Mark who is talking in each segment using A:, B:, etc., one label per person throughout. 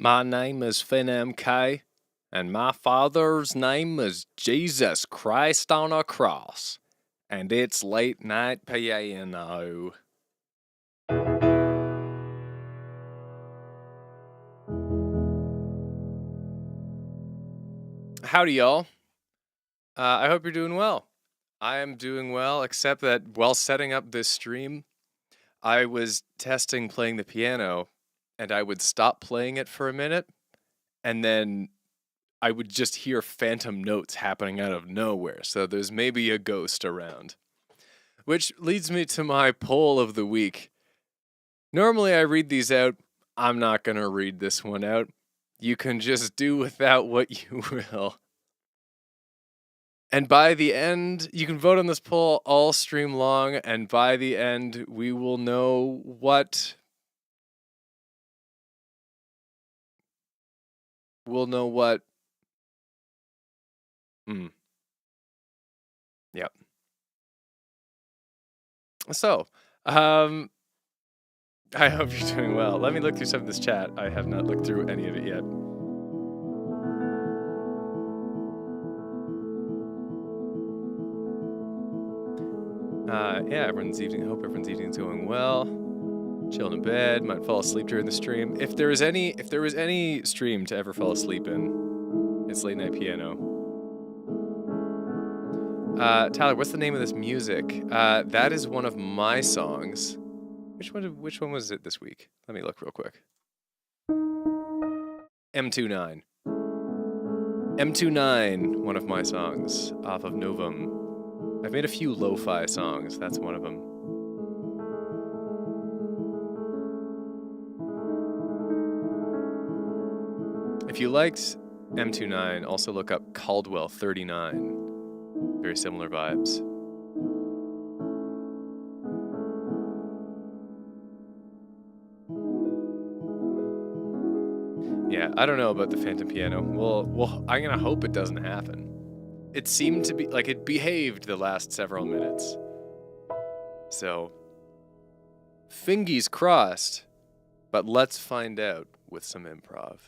A: My name is Finn MK, and my father's name is Jesus Christ on a cross. And it's late night piano. Howdy, y'all. I hope you're doing well. I am doing well, except that while setting up this stream, I was testing playing the piano, and I would stop playing it for a minute, and then I would just hear phantom notes happening out of nowhere. So there's maybe a ghost around. Which leads me to my poll of the week. Normally I read these out. I'm not going to read this one out. You can just do without what you will. And by the end, you can vote on this poll all stream long, and by the end, we will know what... We'll know what... Yep. So, I hope you're doing well. Let me look through some of this chat. I have not looked through any of it yet. Yeah, hope everyone's evening is going well. Chilling in bed, might fall asleep during the stream. If there was any stream to ever fall asleep in, it's Late Night Piano. Tyler, what's the name of this music? That is one of my songs. Which one was it this week? Let me look real quick. M29. M29, one of my songs off of Novum. I've made a few lo-fi songs. That's one of them. If you liked M29, also look up Caldwell 39. Very similar vibes. Yeah, I don't know about the Phantom Piano. Well, I'm gonna hope it doesn't happen. It seemed to be like it behaved the last several minutes. So, fingies crossed, but let's find out with some improv.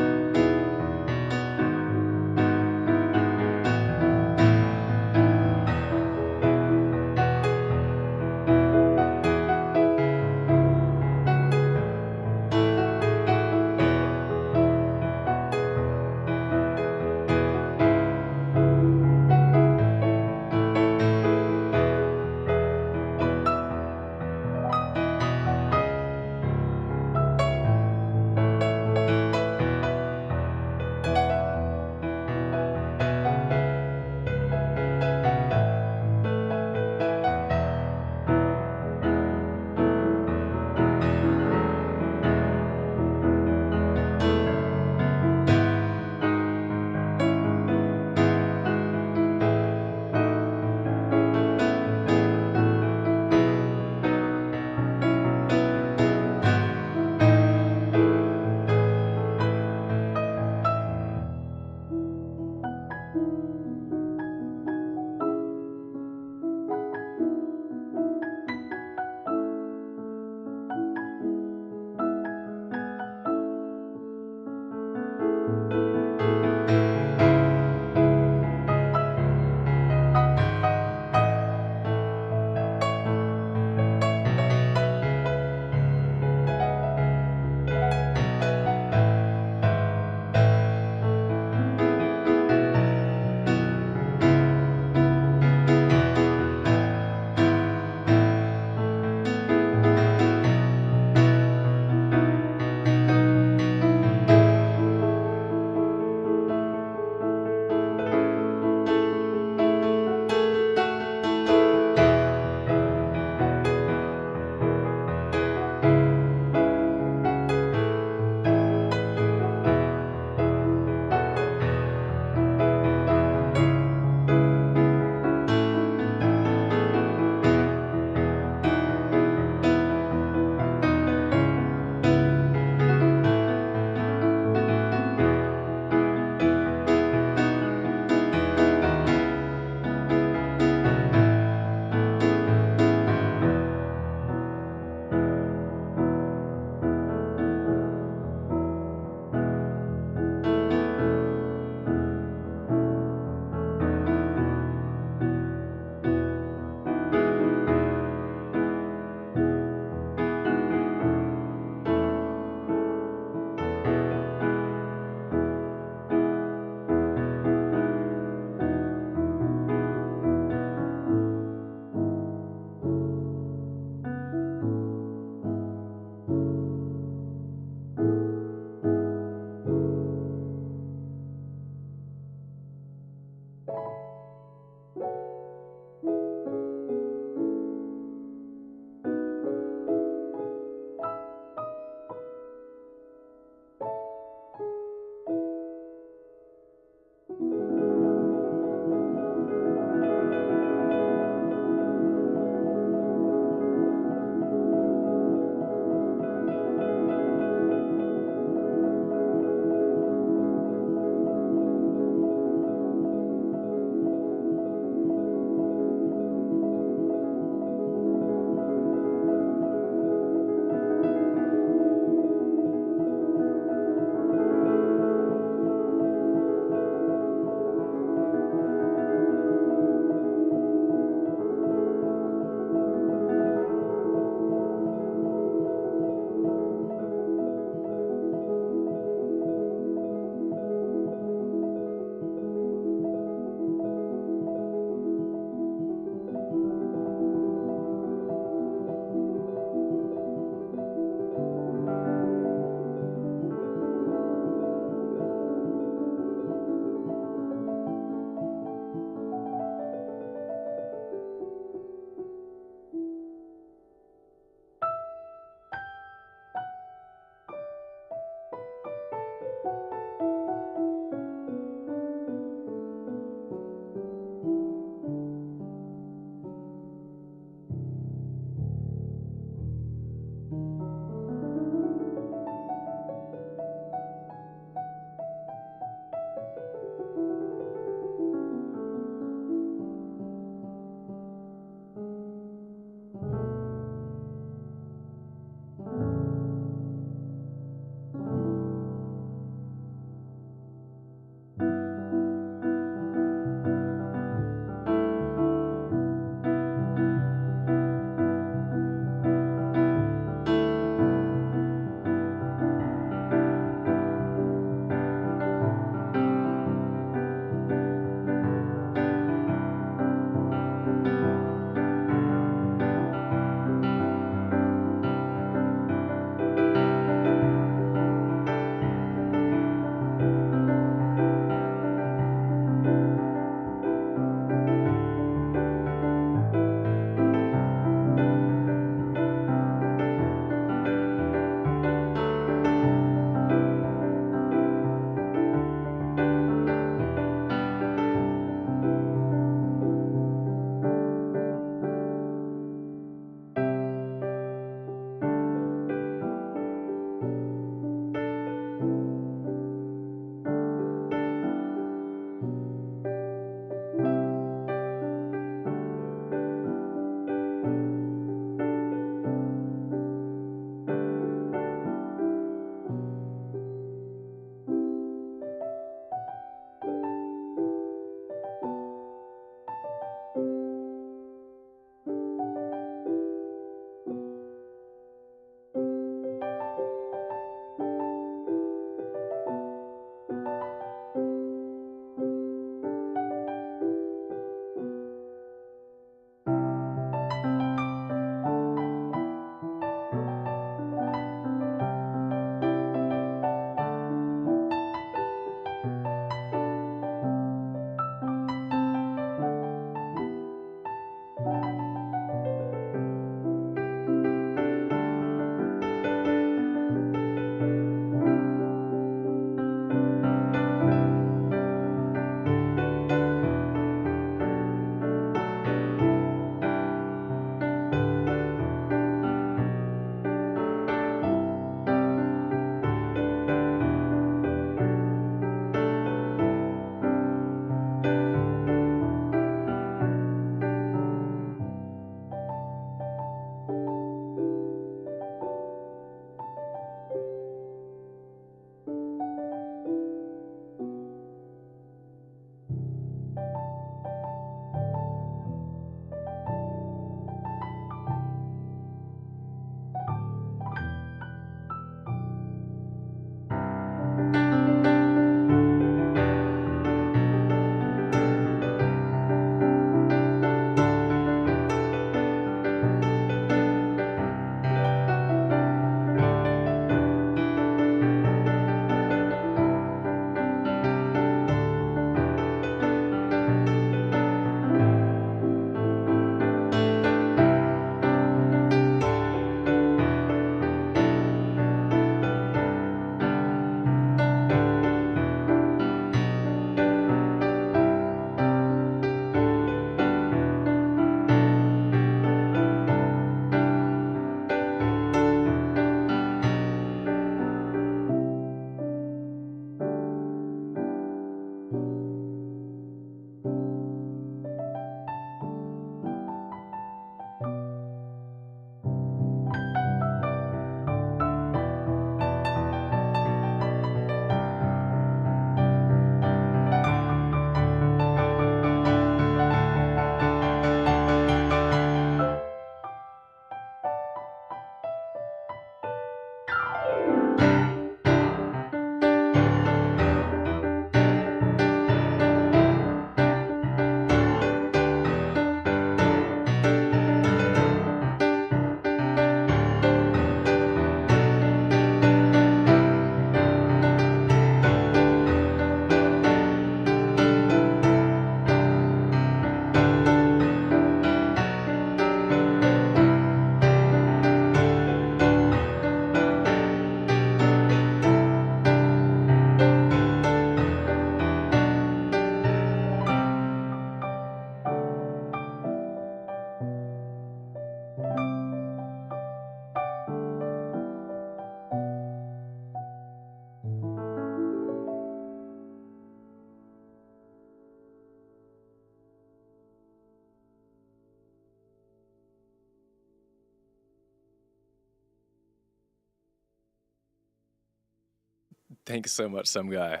A: Thanks so much, some guy.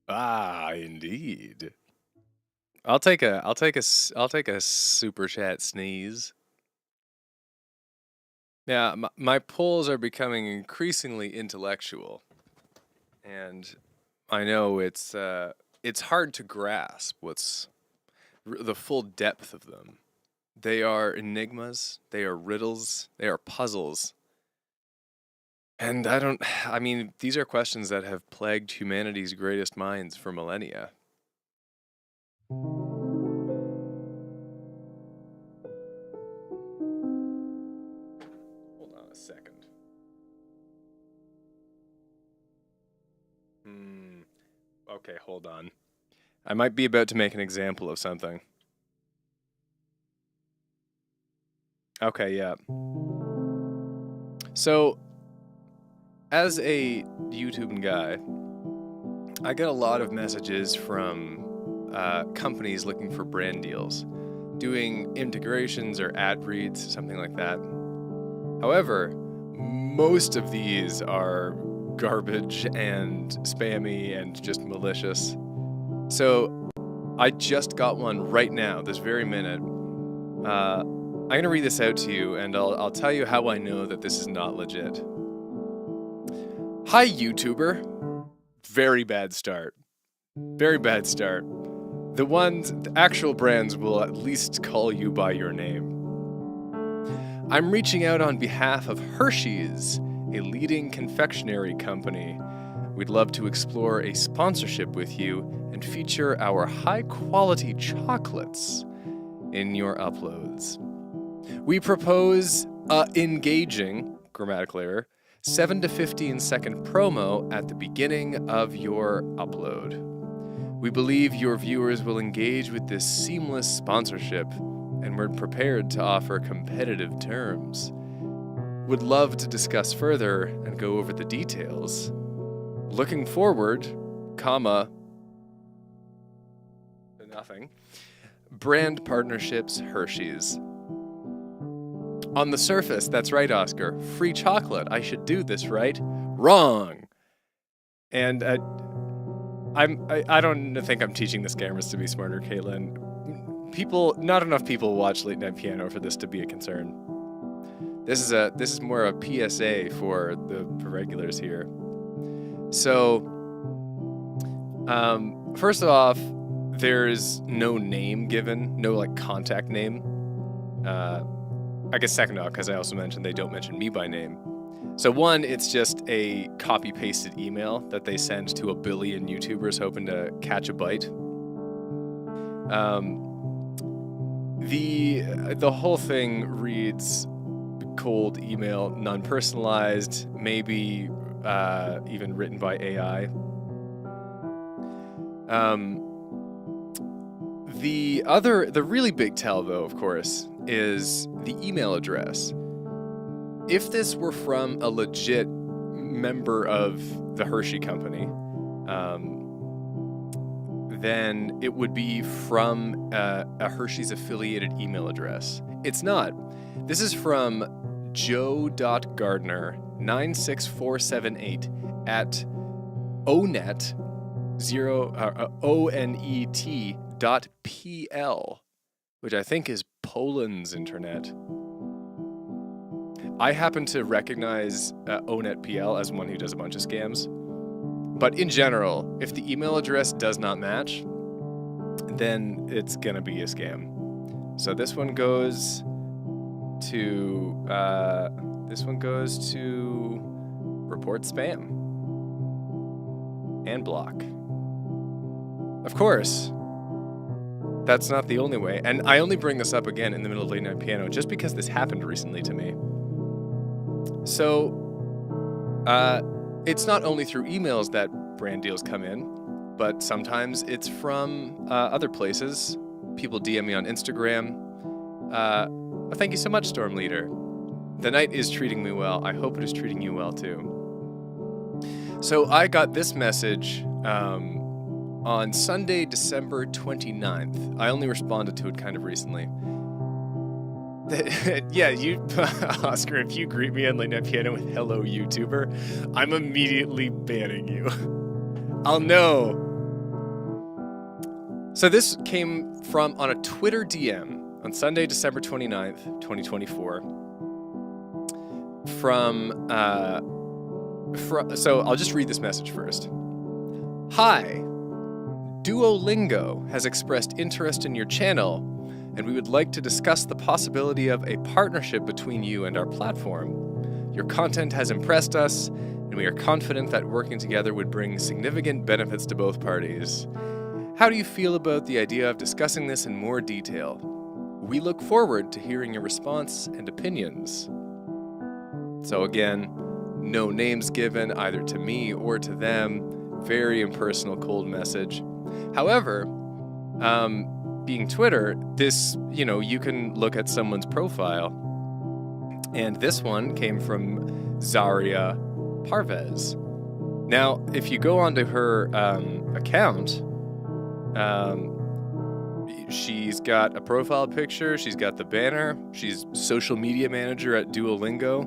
A: Ah, indeed. I'll take a super chat sneeze. Yeah, my polls are becoming increasingly intellectual, and I know it's hard to grasp the full depth of them. They are enigmas, they are riddles, they are puzzles. And I mean, these are questions that have plagued humanity's greatest minds for millennia. Hold on a second. Okay, hold on. I might be about to make an example of something. Okay, yeah. So, as a YouTube guy, I get a lot of messages from companies looking for brand deals, doing integrations or ad reads, something like that. However, most of these are garbage and spammy and just malicious. So I just got one right now, this very minute. I'm going to read this out to you, and I'll tell you how I know that this is not legit. Hi, YouTuber. Very bad start. Very bad start. The actual brands will at least call you by your name. I'm reaching out on behalf of Hershey's, a leading confectionery company. We'd love to explore a sponsorship with you and feature our high-quality chocolates in your uploads. We propose a engaging, grammatical error, 7 to 15 second promo at the beginning of your upload. We believe your viewers will engage with this seamless sponsorship, and we're prepared to offer competitive terms. Would love to discuss further and go over the details. Looking forward, comma, nothing. Brand partnerships, Hershey's. On the surface, that's right, Oscar. Free chocolate. I should do this, right? Wrong. And I don't think I'm teaching the scammers to be smarter, Caitlin. Not enough people watch Late Night Piano for this to be a concern. This is more a PSA for the regulars here. So, first off, there's no name given, no like contact name. I guess second off, because I also mentioned they don't mention me by name. So one, it's just a copy-pasted email that they send to a billion YouTubers hoping to catch a bite. The whole thing reads cold email, non-personalized, maybe even written by AI. The really big tell, though, of course, is the email address. If this were from a legit member of the Hershey Company, then it would be from a Hershey's affiliated email address. It's not. This is from joe.gardner96478 at onet.pl, which I think is Poland's internet. I happen to recognize onet.pl as one who does a bunch of scams. But in general, if the email address does not match, then it's going to be a scam. So this one goes to report spam and block. Of course, that's not the only way. And I only bring this up again in the middle of Late Night Piano just because this happened recently to me. So, it's not only through emails that brand deals come in, but sometimes it's from other places. People DM me on Instagram. Thank you so much, Storm Leader. The night is treating me well. I hope it is treating you well, too. So I got this message on Sunday, December 29th. I only responded to it kind of recently. Yeah, you, Oscar, if you greet me on Late Night Piano with "Hello, YouTuber," I'm immediately banning you. I'll know. So this came from on a Twitter DM on Sunday, December 29th, 2024. So I'll just read this message first. Hi, Duolingo has expressed interest in your channel, and we would like to discuss the possibility of a partnership between you and our platform. Your content has impressed us, and we are confident that working together would bring significant benefits to both parties. How do you feel about the idea of discussing this in more detail? We look forward to hearing your response and opinions. So again, no names given either to me or to them. Very impersonal, cold message. However, being Twitter, this, you can look at someone's profile. And this one came from Zaria Parvez. Now, if you go onto her account, she's got a profile picture, she's got the banner, she's social media manager at Duolingo.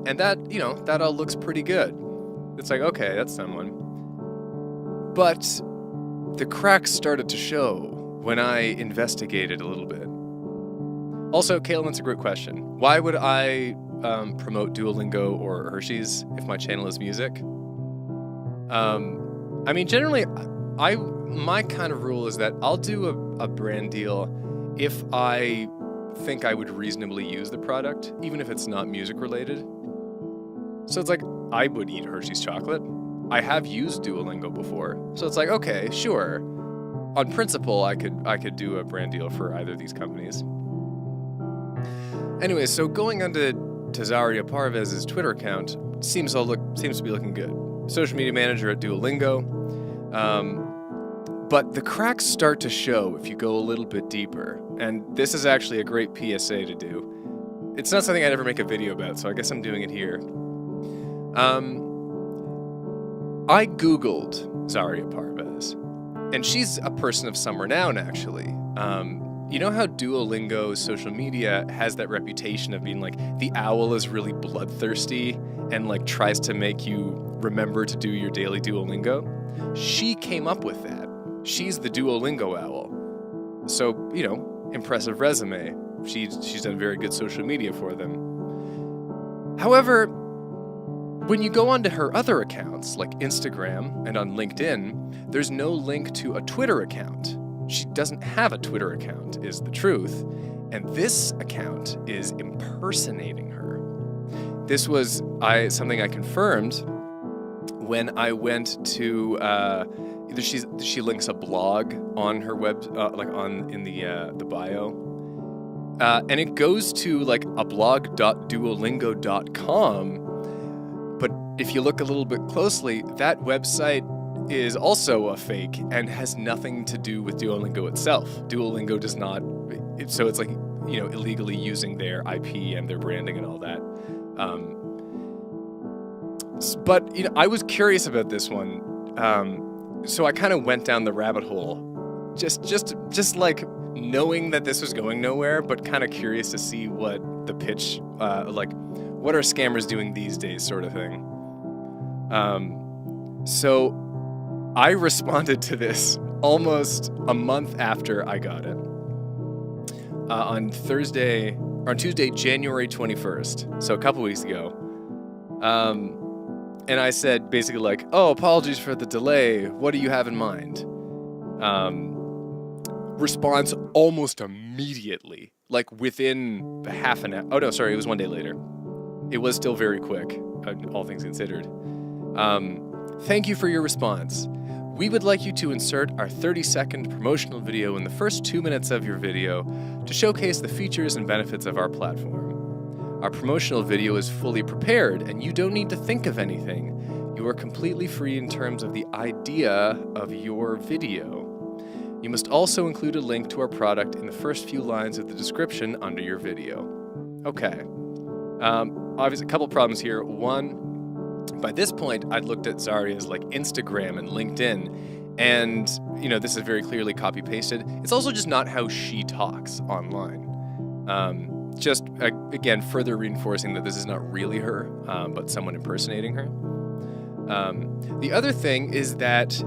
A: And that all looks pretty good. It's like, okay, that's someone. But the cracks started to show when I investigated a little bit. Also, Caitlin, that's a great question. Why would I promote Duolingo or Hershey's if my channel is music? Generally, my kind of rule is that I'll do a brand deal if I think I would reasonably use the product, even if it's not music related. So it's like, I would eat Hershey's chocolate. I have used Duolingo before. So it's like, okay, sure. On principle, I could do a brand deal for either of these companies. Anyway, so going onto Zaria Parvez's Twitter account seems to be looking good. Social media manager at Duolingo. But the cracks start to show if you go a little bit deeper. And this is actually a great PSA to do. It's not something I'd ever make a video about, so I guess I'm doing it here. I Googled Zaria Parvez, and she's a person of some renown, actually. You know how Duolingo's social media has that reputation of being like, the owl is really bloodthirsty and like tries to make you remember to do your daily Duolingo? She came up with that. She's the Duolingo owl. So, impressive resume. She's done very good social media for them. However, when you go onto her other accounts, like Instagram and on LinkedIn, there's no link to a Twitter account. She doesn't have a Twitter account, is the truth. And this account is impersonating her. This was something I confirmed when I went to either she links a blog on her web, in the bio, and it goes to like a blog.duolingo.com. But if you look a little bit closely, that website is also a fake and has nothing to do with Duolingo itself. Duolingo does not, so it's like, illegally using their IP and their branding and all that. But I was curious about this one, so I kind of went down the rabbit hole, just like knowing that this was going nowhere, but kind of curious to see what the pitch, what are scammers doing these days, sort of thing. So I responded to this almost a month after I got it, on Tuesday, January 21st, so a couple weeks ago. And I said basically like, oh, apologies for the delay. What do you have in mind? Response almost immediately, like within half an hour. Oh, no, sorry, it was one day later. It was still very quick, all things considered. Thank you for your response. We would like you to insert our 30-second promotional video in the first 2 minutes of your video to showcase the features and benefits of our platform. Our promotional video is fully prepared, and you don't need to think of anything. You are completely free in terms of the idea of your video. You must also include a link to our product in the first few lines of the description under your video. Okay. Obviously, a couple problems here. One, by this point, I'd looked at Zaria's like Instagram and LinkedIn, and this is very clearly copy-pasted. It's also just not how she talks online. Just again, further reinforcing that this is not really her, but someone impersonating her. The other thing is that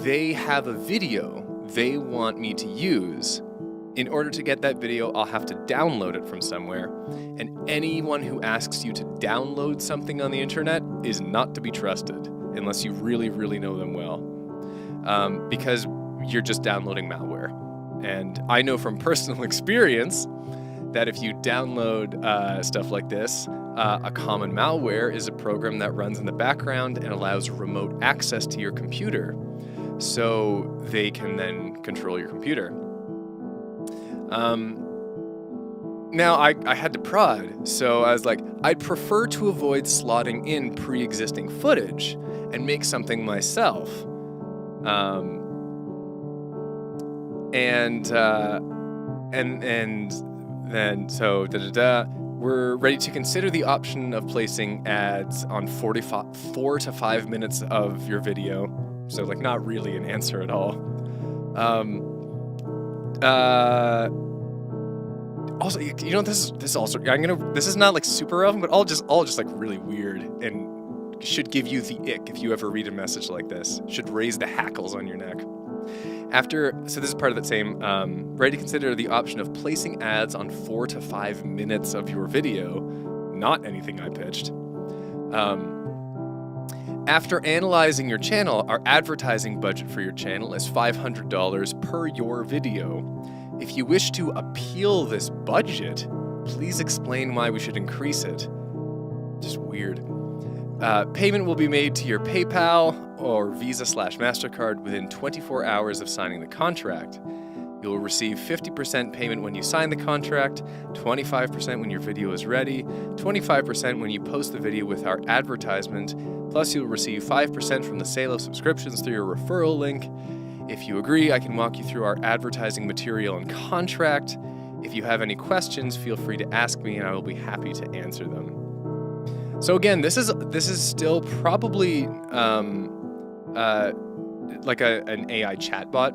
A: they have a video they want me to use. In order to get that video, I'll have to download it from somewhere, and anyone who asks you to download something on the internet is not to be trusted, unless you really, really know them well, because you're just downloading malware. And I know from personal experience that if you download stuff like this, a common malware is a program that runs in the background and allows remote access to your computer, so they can then control your computer. Now, I had to prod, so I was like, I'd prefer to avoid slotting in pre-existing footage and make something myself. And then, so, we're ready to consider the option of placing ads on 4 to 5 minutes of your video. So, like, not really an answer at all. Also, you know, this is not like super relevant, but all just like really weird and should give you the ick if you ever read a message like this. Should raise the hackles on your neck. So this is part of that same, ready to consider the option of placing ads on 4 to 5 minutes of your video, not anything I pitched. After analyzing your channel, our advertising budget for your channel is $500 per your video. If you wish to appeal this budget, please explain why we should increase it. Just weird. Payment will be made to your PayPal or Visa/MasterCard within 24 hours of signing the contract. You will receive 50% payment when you sign the contract, 25% when your video is ready, 25% when you post the video with our advertisement, plus you'll receive 5% from the sale of subscriptions through your referral link. If you agree, I can walk you through our advertising material and contract. If you have any questions, feel free to ask me and I will be happy to answer them. So again, this is still probably like an AI chatbot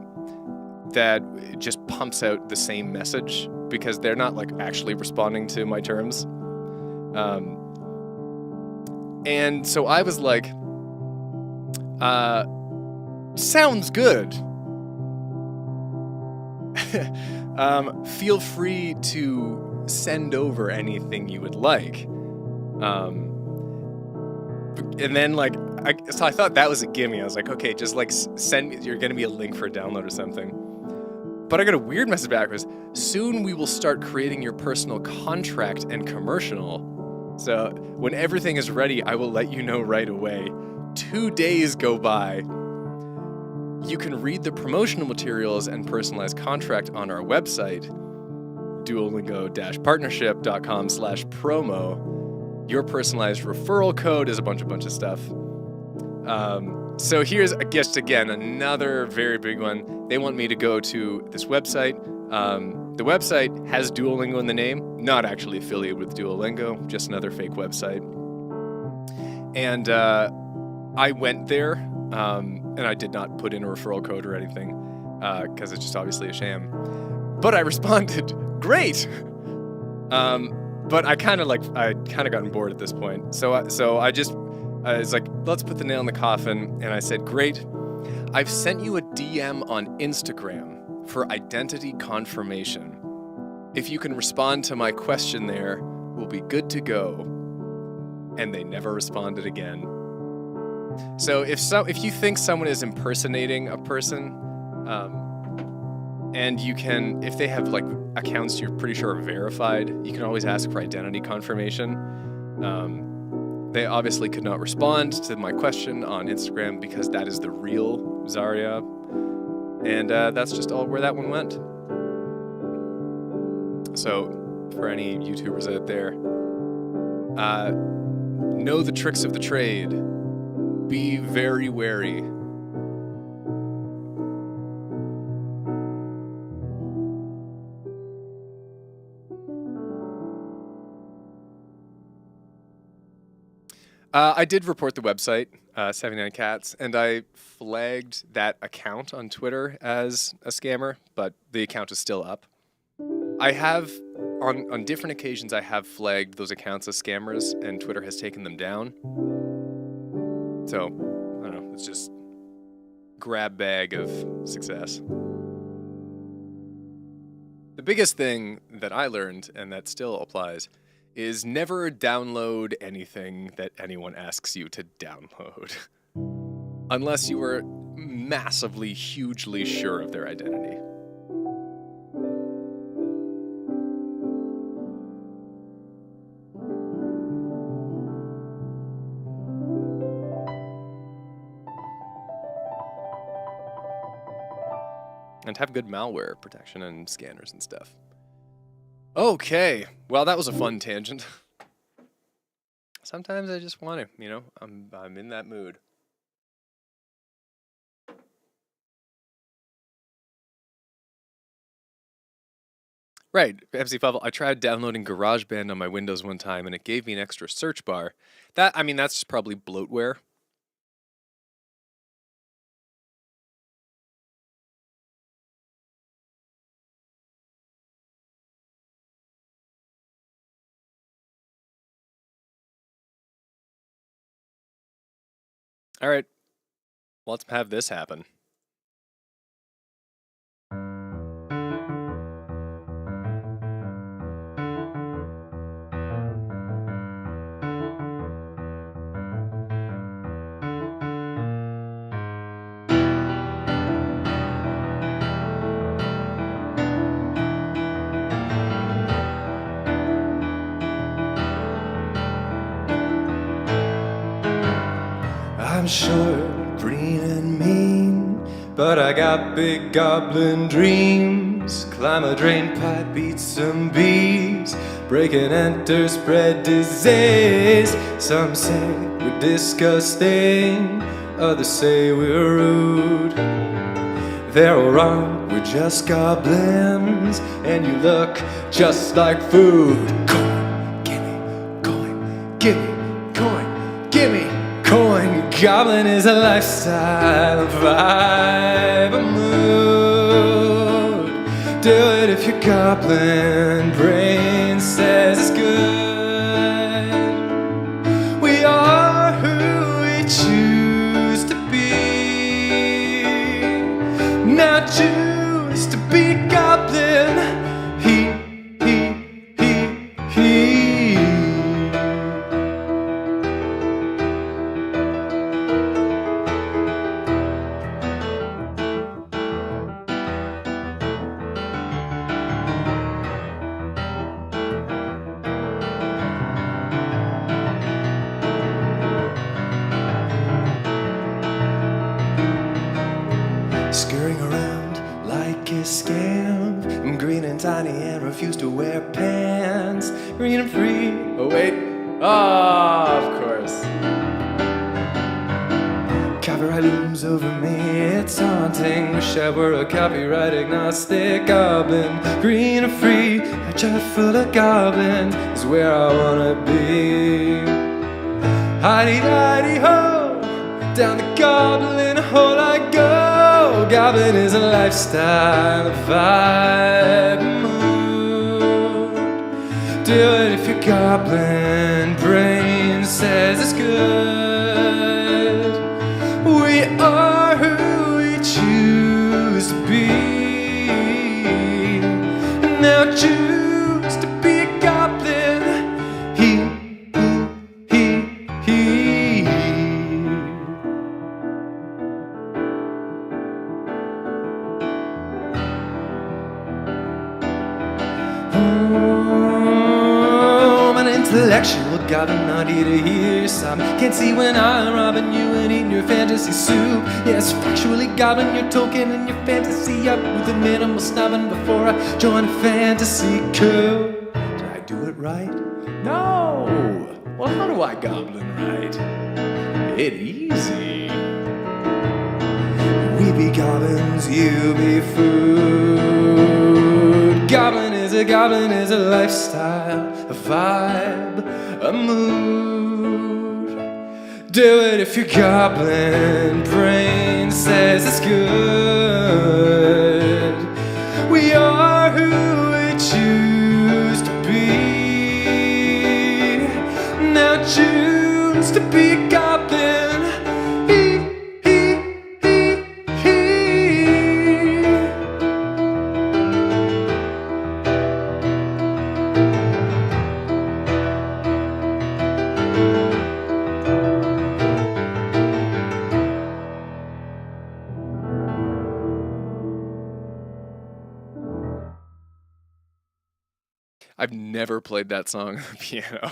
A: that just pumps out the same message because they're not like actually responding to my terms. And so I was like, sounds good. Feel free to send over anything you would like. And then like, so I thought that was a gimme. I was like, okay, just like send me, you're gonna be a link for a download or something. But I got a weird message back. It was, soon we will start creating your personal contract and commercial. So when everything is ready, I will let you know right away. 2 days go by. You can read the promotional materials and personalized contract on our website, duolingo-partnership.com/promo. Your personalized referral code is a bunch of stuff. So here's, I guess, again, another very big one. They want me to go to this website. The website has Duolingo in the name, not actually affiliated with Duolingo, just another fake website. And I went there, and I did not put in a referral code or anything, because it's just obviously a sham. But I responded, great! But I kind of gotten bored at this point. So I was like, let's put the nail in the coffin. And I said, great. I've sent you a DM on Instagram for identity confirmation. If you can respond to my question there, we'll be good to go. And they never responded again. So if you think someone is impersonating a person, and you can, if they have like accounts you're pretty sure are verified, you can always ask for identity confirmation. They obviously could not respond to my question on Instagram because that is the real Zarya. And that's just all where that one went. So for any YouTubers out there, know the tricks of the trade. Be very wary. I did report the website, 79 Cats, and I flagged that account on Twitter as a scammer, but the account is still up. I have on different occasions, I have flagged those accounts as scammers, and Twitter has taken them down. So, I don't know, it's just grab bag of success. The biggest thing that I learned, and that still applies, is never download anything that anyone asks you to download. Unless you are massively, hugely sure of their identity. And have good malware protection and scanners and stuff. Okay, well, that was a fun tangent. Sometimes I just want to, you know, I'm in that mood. Right, MC Fubble, I tried downloading GarageBand on my Windows one time and it gave me an extra search bar. That's probably bloatware. All right, let's have this happen.
B: I'm short, green and mean, but I got big goblin dreams. Climb a drain pipe, beat some bees, break and enter, spread disease. Some say we're disgusting, others say we're rude. They're all wrong, we're just goblins, and you look just like food. Coin, gimme, coin, gimme, coin, gimme, coin. Goblin is a lifestyle, a vibe, a mood. Do it if your goblin brain says it's good. We are who we choose to be. Now choose to be a goblin. He. Scurrying around like a scamp. I'm green and tiny and refuse to wear pants. Green and free.
A: Oh, wait. Ah, of course.
B: Copyright looms over me, it's haunting. Wish I were a copyright agnostic goblin. Green and free, a jar full of goblins is where I wanna be. Hidey-hidey-ho, down the goblin hole I go. Goblin is a lifestyle, a vibe, a mood. Do it if your goblin brain says it's good. We are who we choose to be. Now choose to be a goblin. He. Oh, I'm an intellectual goblin, not here to hear some. Can't see when I'm robbing you and eating your fantasy soup. Yes, factually gobbling your token and your fantasy up with a minimal snubbing before I join a fantasy coup. Did I do it right? No. Well, how do I goblin right? It easy. We be goblins, you be food. Goblin is a lifestyle, a vibe, a mood. Do it if your goblin brain says it's good. We are who we choose to
A: I've never played that song on the piano.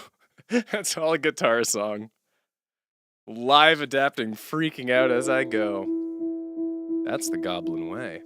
A: That's all a guitar song. Live adapting, freaking out as I go. That's the Goblin way.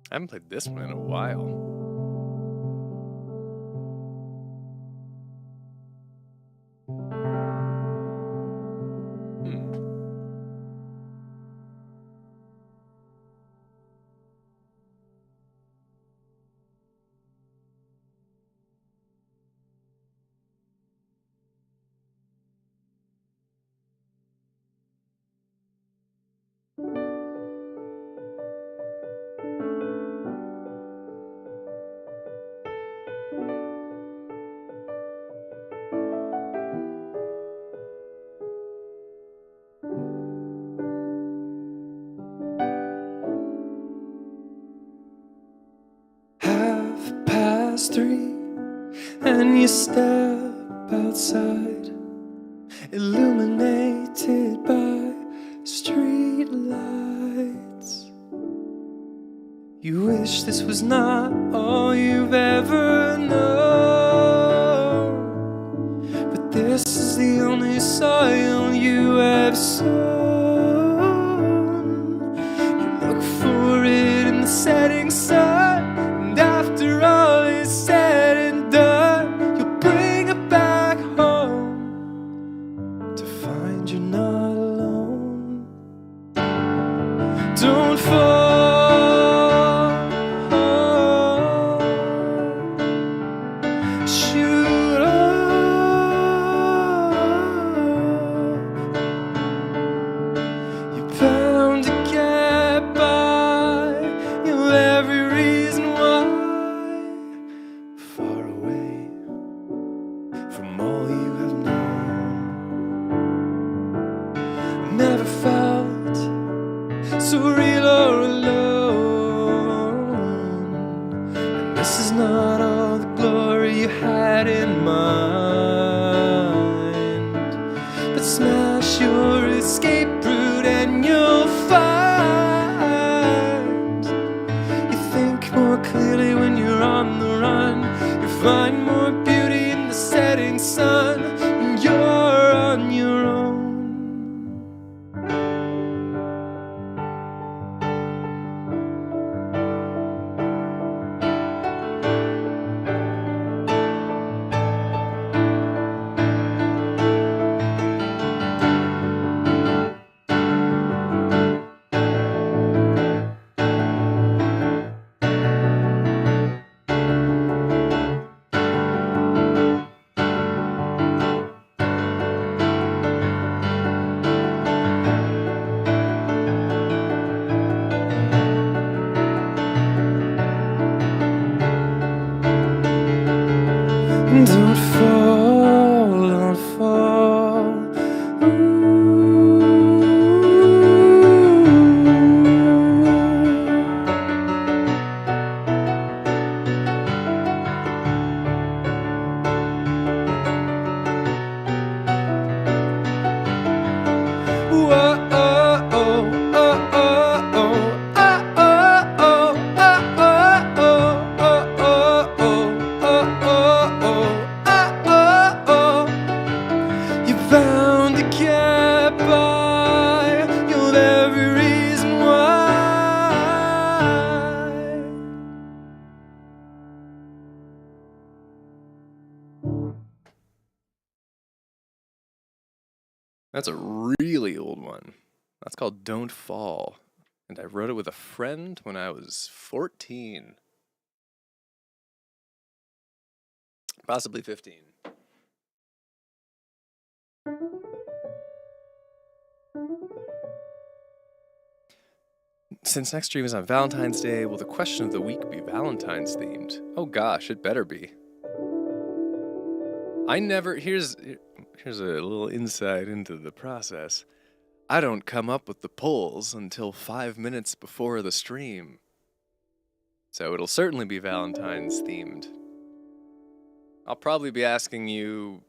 A: I haven't played this one in a while.
B: Half-past 3, and you step outside, illuminated by street lights. You wish this was not all you've ever known, but this is the only soil you have sown. You look for it in the setting sun, and after all is said and done, you'll bring it back home to find you're not alone. Don't fall, shoot up. You're bound to get by, you'll every reason why. Far away from all you have known, never felt so real or alone. And this is not all the glory you had in mind, but smash your escape route and you'll find you think more clearly when you're on the run. You find more beauty in the setting sun when you're on your own. Don't fall, don't fall. You're bound to get by, you'll have every reason why.
A: That's a really old one. That's called Don't Fall And I wrote it with a friend when I was 14. Possibly 15. Since next stream is on Valentine's Day, will the question of the week be Valentine's themed? Oh gosh, it better be. Here's a little insight into the process. I don't come up with the polls until 5 minutes before the stream. So it'll certainly be Valentine's themed. I'll probably be asking you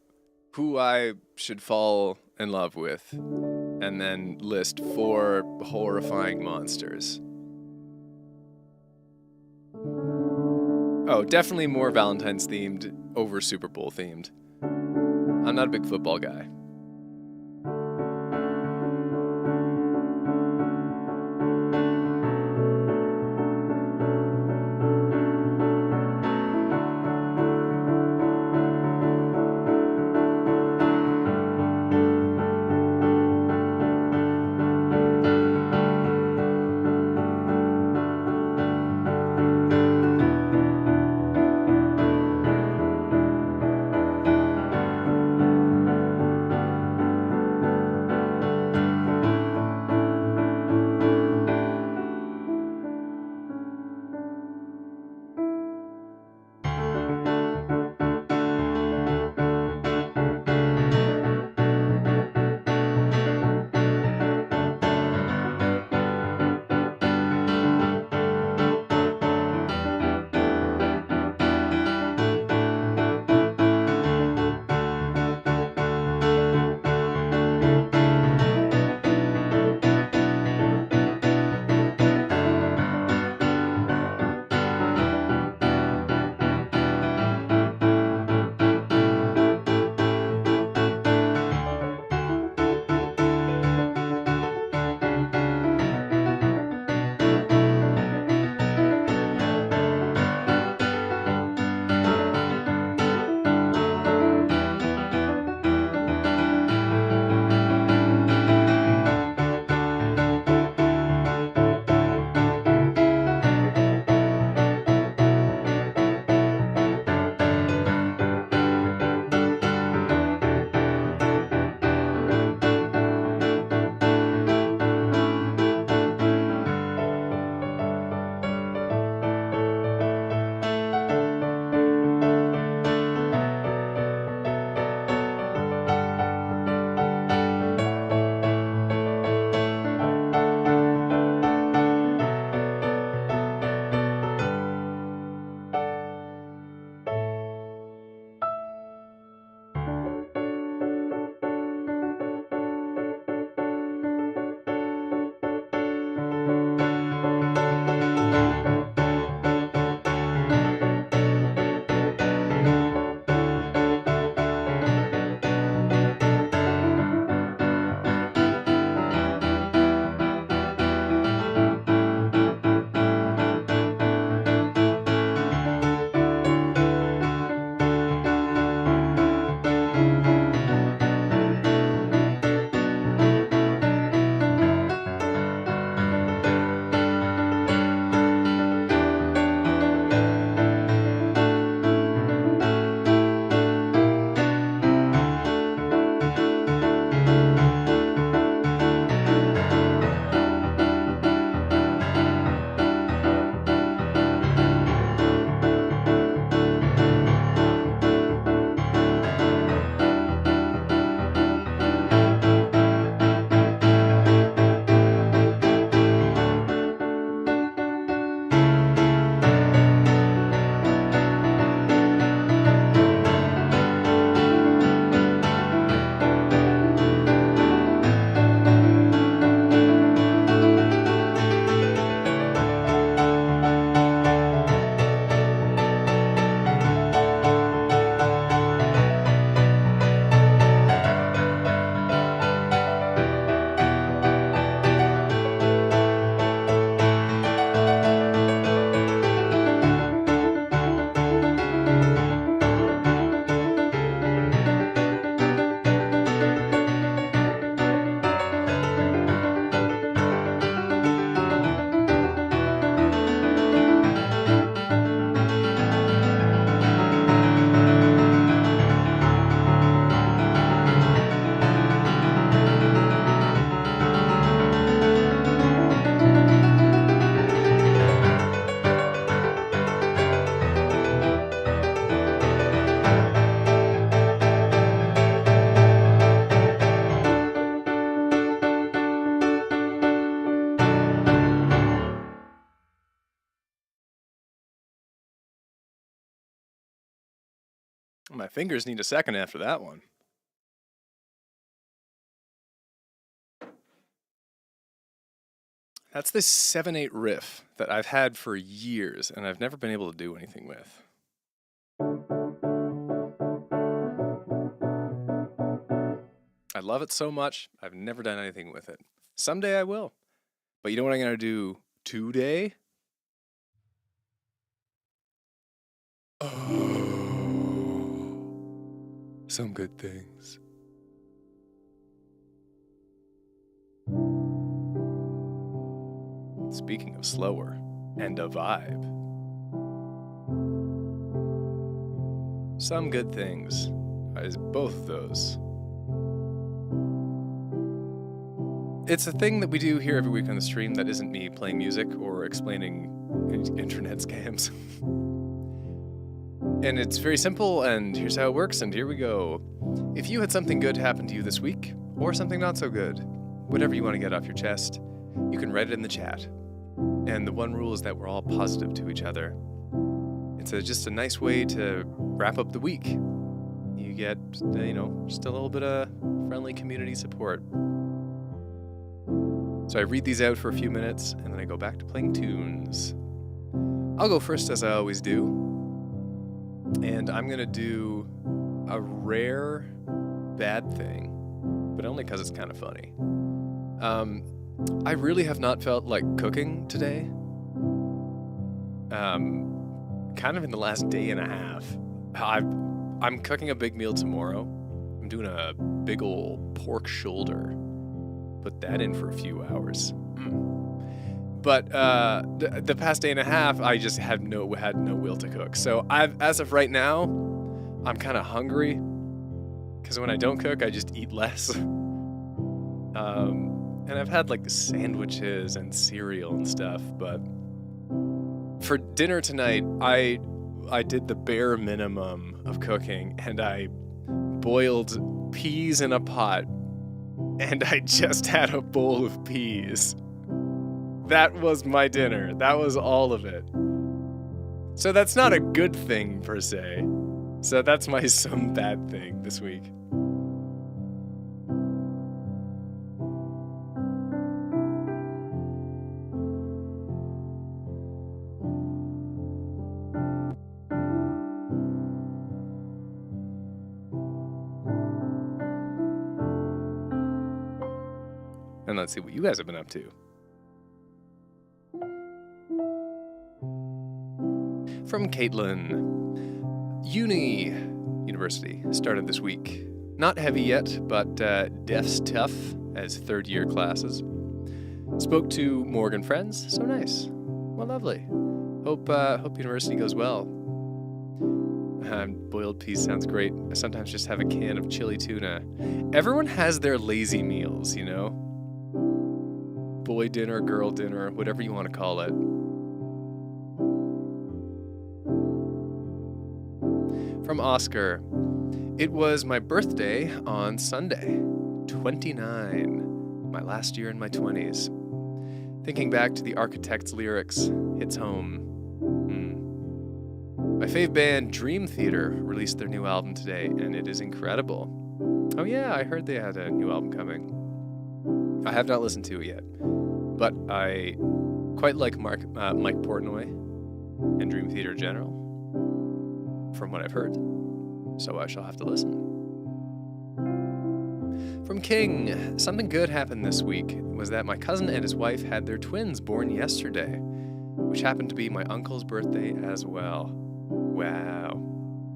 A: who I should fall in love with, and then list 4 horrifying monsters. Oh, definitely more Valentine's themed over Super Bowl themed. I'm not a big football guy. My fingers need a second after that one. That's this 7/8 riff that I've had for years and I've never been able to do anything with. I love it so much, I've never done anything with it. Someday I will. But you know what I'm going to do today? Oh, some good things. Speaking of slower and a vibe, some good things is both of those. It's a thing that we do here every week on the stream that isn't me playing music or explaining internet scams. And it's very simple, and here's how it works, and here we go. If you had something good happen to you this week, or something not so good, whatever you want to get off your chest, you can write it in the chat. And the one rule is that we're all positive to each other. It's just a nice way to wrap up the week. You get, just a little bit of friendly community support. So I read these out for a few minutes, and then I go back to playing tunes. I'll go first, as I always do. And I'm going to do a rare bad thing, but only because it's kind of funny. I really have not felt like cooking today. Kind of in the last day and a half. I'm cooking a big meal tomorrow. I'm doing a big old pork shoulder. Put that in for a few hours. But the past day and a half, I just had no will to cook. So as of right now, I'm kind of hungry because when I don't cook, I just eat less. And I've had like sandwiches and cereal and stuff. But for dinner tonight, I did the bare minimum of cooking, and I boiled peas in a pot, and I just had a bowl of peas. That was my dinner. That was all of it. So that's not a good thing, per se. So that's my some bad thing this week. And let's see what you guys have been up to. From Caitlin. University started this week. Not heavy yet, but Def's tough as third-year classes. Spoke to Morgan friends, so nice. Well, lovely. Hope university goes well. Boiled peas sounds great. I sometimes just have a can of chili tuna. Everyone has their lazy meals, you know? Boy dinner, girl dinner, whatever you want to call it. From Oscar. It was my birthday on Sunday, 29, my last year in my 20s. Thinking back to the Architects lyrics hits home. My fave band, Dream Theater, released their new album today, and it is incredible. Oh yeah, I heard they had a new album coming. I have not listened to it yet, but I quite like Mike Portnoy and Dream Theater in general, from what I've heard, so I shall have to listen. From King, something good happened this week was that my cousin and his wife had their twins born yesterday, which happened to be my uncle's birthday as well. Wow.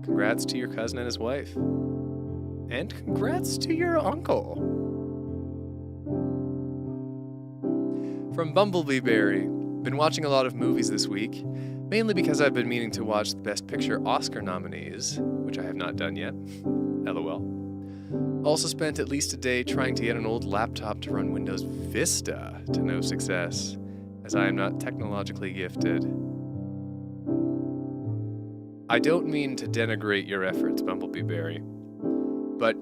A: Congrats to your cousin and his wife. And congrats to your uncle. From Bumblebee Berry, been watching a lot of movies this week, mainly because I've been meaning to watch the Best Picture Oscar nominees, which I have not done yet. LOL. Also spent at least a day trying to get an old laptop to run Windows Vista to no success, as I am not technologically gifted. I don't mean to denigrate your efforts, Bumblebee Berry, but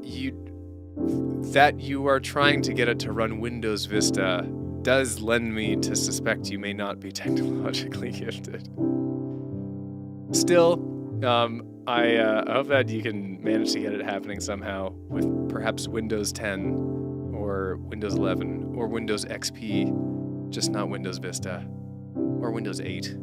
A: that you are trying to get it to run Windows Vista does lend me to suspect you may not be technologically gifted. Still, I hope that you can manage to get it happening somehow with perhaps Windows 10 or Windows 11 or Windows XP, just not Windows Vista or Windows 8.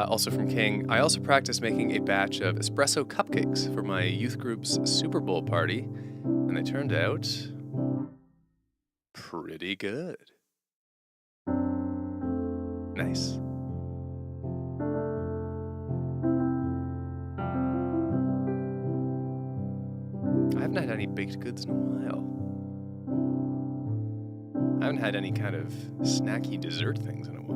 A: Also from King, I also practiced making a batch of espresso cupcakes for my youth group's Super Bowl party, and they turned out pretty good. Nice. I haven't had any baked goods in a while. I haven't had any kind of snacky dessert things in a while.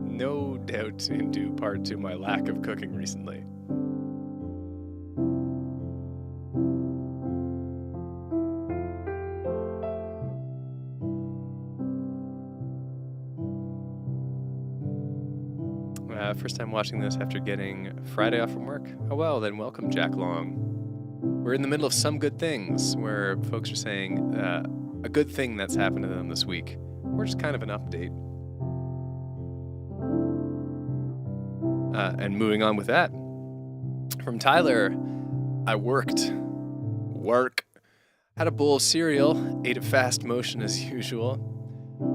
A: No doubt in due part to my lack of cooking recently. First time watching this after getting Friday off from work. Oh well, then welcome Jack Long. We're in the middle of some good things where folks are saying a good thing that's happened to them this week, or just kind of an update. And moving on with that, from Tyler, I work, had a bowl of cereal, ate a fast motion as usual.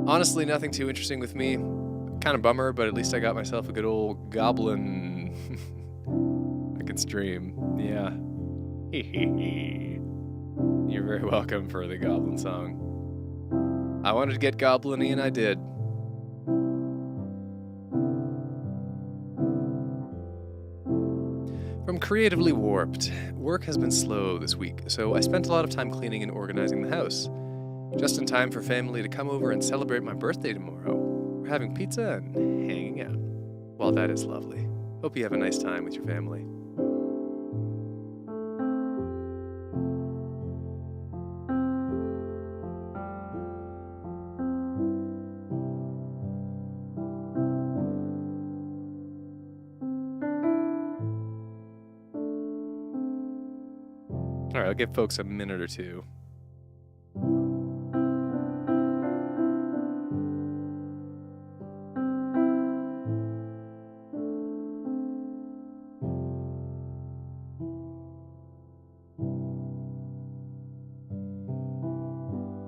A: Honestly, nothing too interesting with me. Kind of bummer, but at least I got myself a good old goblin I can stream. Yeah. You're very welcome for the goblin song. I wanted to get goblin-y and I did. From Creatively Warped, work has been slow this week, so I spent a lot of time cleaning and organizing the house. Just in time for family to come over and celebrate my birthday tomorrow. We're having pizza and hanging out. Well, that is lovely. Hope you have a nice time with your family. All right, I'll give folks a minute or two.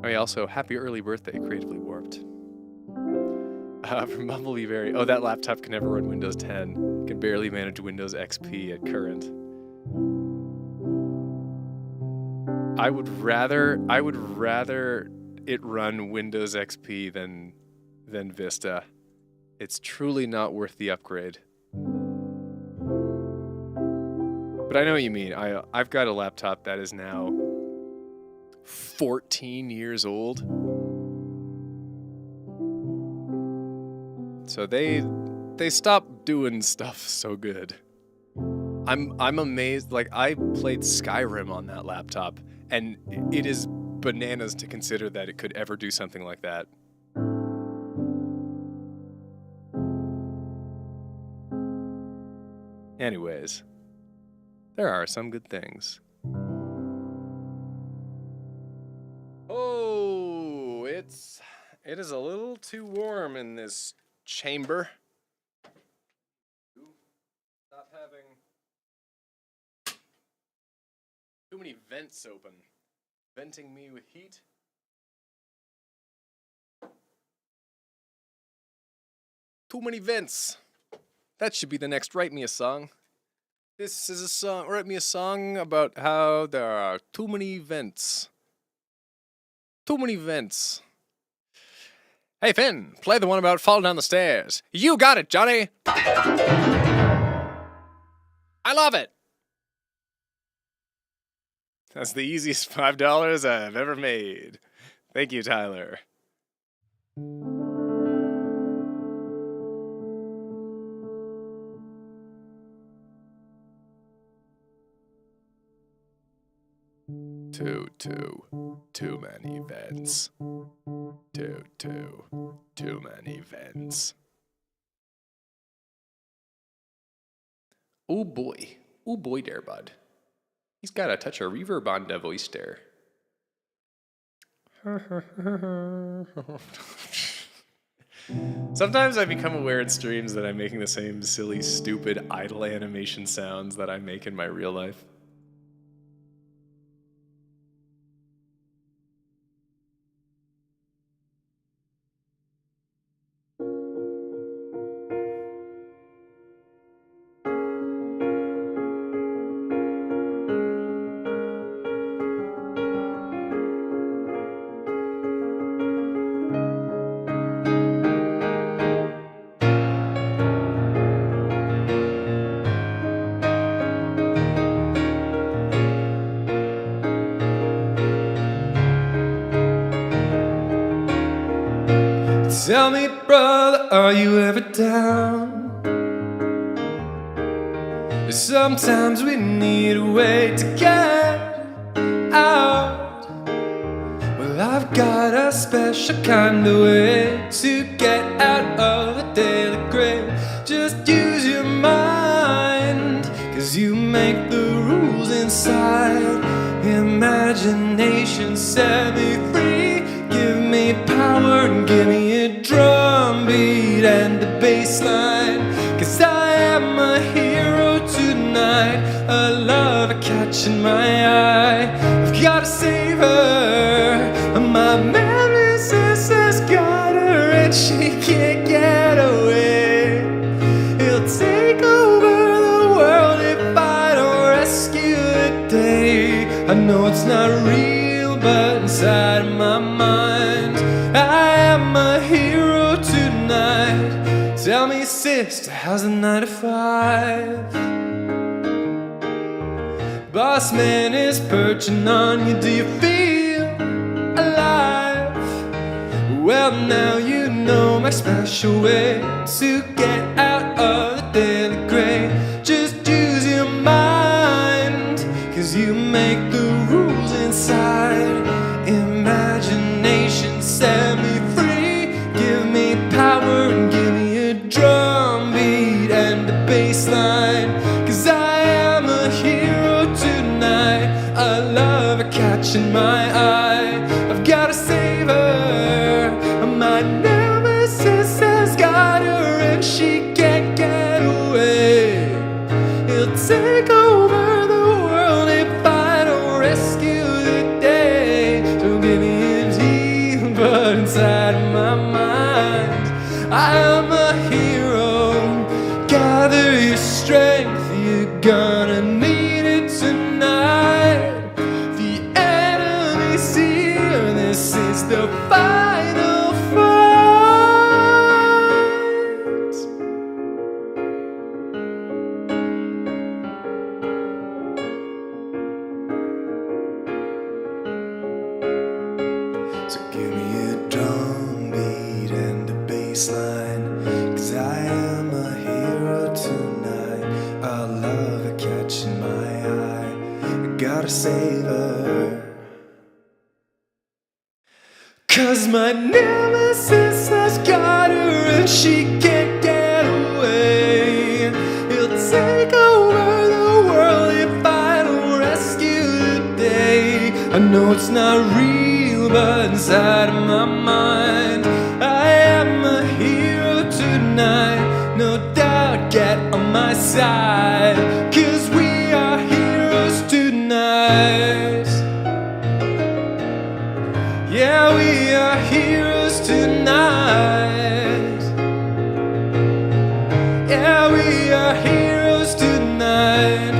A: Oh yeah, also, happy early birthday, Creatively Warped. From Bumblebee Berry. Oh, that laptop can never run Windows 10. Can barely manage Windows XP at current. I would rather it run Windows XP than Vista. It's truly not worth the upgrade. But I know what you mean. I've got a laptop that is now 14 years old. So they stopped doing stuff so good. I'm amazed. Like, I played Skyrim on that laptop, and it is bananas to consider that it could ever do something like that. Anyways, there are some good things. Oh, it is a little too warm in this chamber. Stop having too many vents open. Venting me with heat. Too many vents. That should be the next Write Me a Song. This is a song. Write me a song about how there are too many vents. Too many vents. Hey, Finn, play the one about falling down the stairs. You got it, Johnny. I love it. That's the easiest $5 I've ever made. Thank you, Tyler. Too many vents. Too many vents. Oh boy there, bud.
B: He's got a touch of reverb on the voice there.
A: Sometimes I become aware in streams that I'm making the same silly, stupid, idle animation sounds that I make in my real life.
B: Tell me, brother, are you ever down? Sometimes we need a way to get out. Well, I've got a special kind of way to get out of the daily grave. Just use your mind, 'cause you make the rules inside. Imagination set me free. Give me power and give me a drum beat and a bass line, 'cause I am a hero tonight. A lover catching my eye. I've gotta save her. My memory says has got her and she can't get away. He'll take over the world if I don't rescue the day. I know it's not real, but inside of my mind I am a hero tonight. Tell me, sister, how's the 9 to 5? Boss man is perching on you. Do you feel alive? Well, now you know my special way to get out of the daily gray. Just use your mind, 'cause you make the rules inside. Imagination set me free. Give me power and give me a drum beat and a bass line, 'cause I am a hero tonight. A lover catching my eye. I've gotta save her. My nemesis has got her and she can't get away. He'll take over the world if I don't rescue the day. Don't give me a deal, but inside of my mind I am a hero. Gather your strength, you're gonna need it tonight. The enemy's here, this is the final fight. So give me a drum beat and a bass line, 'cause I am a hero tonight. I love her catching my eye. I gotta save her, 'cause my nemesis has got her and she can't get away. He'll take over the world if I don't rescue the day. I know it's not real, but inside of my mind I am a hero tonight. No doubt, get on my side, 'cause we are heroes tonight. Yeah, we are heroes tonight. Yeah, we are heroes tonight.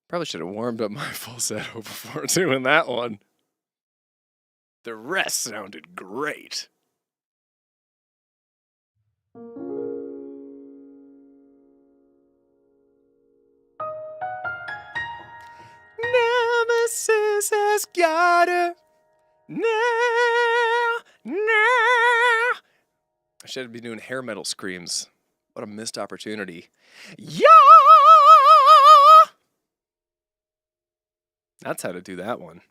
A: Probably should have warmed up my falsetto before doing that one. The rest sounded great. Nemesis has got her. Now, now. I should be doing hair metal screams. What a missed opportunity. Yeah! That's how to do that one.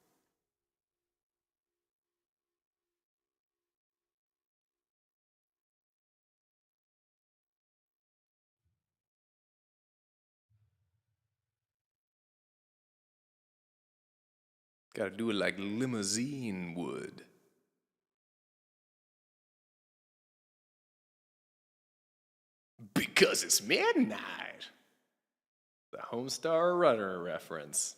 A: Gotta do it like limousine would. Because it's midnight. The Homestar Runner reference.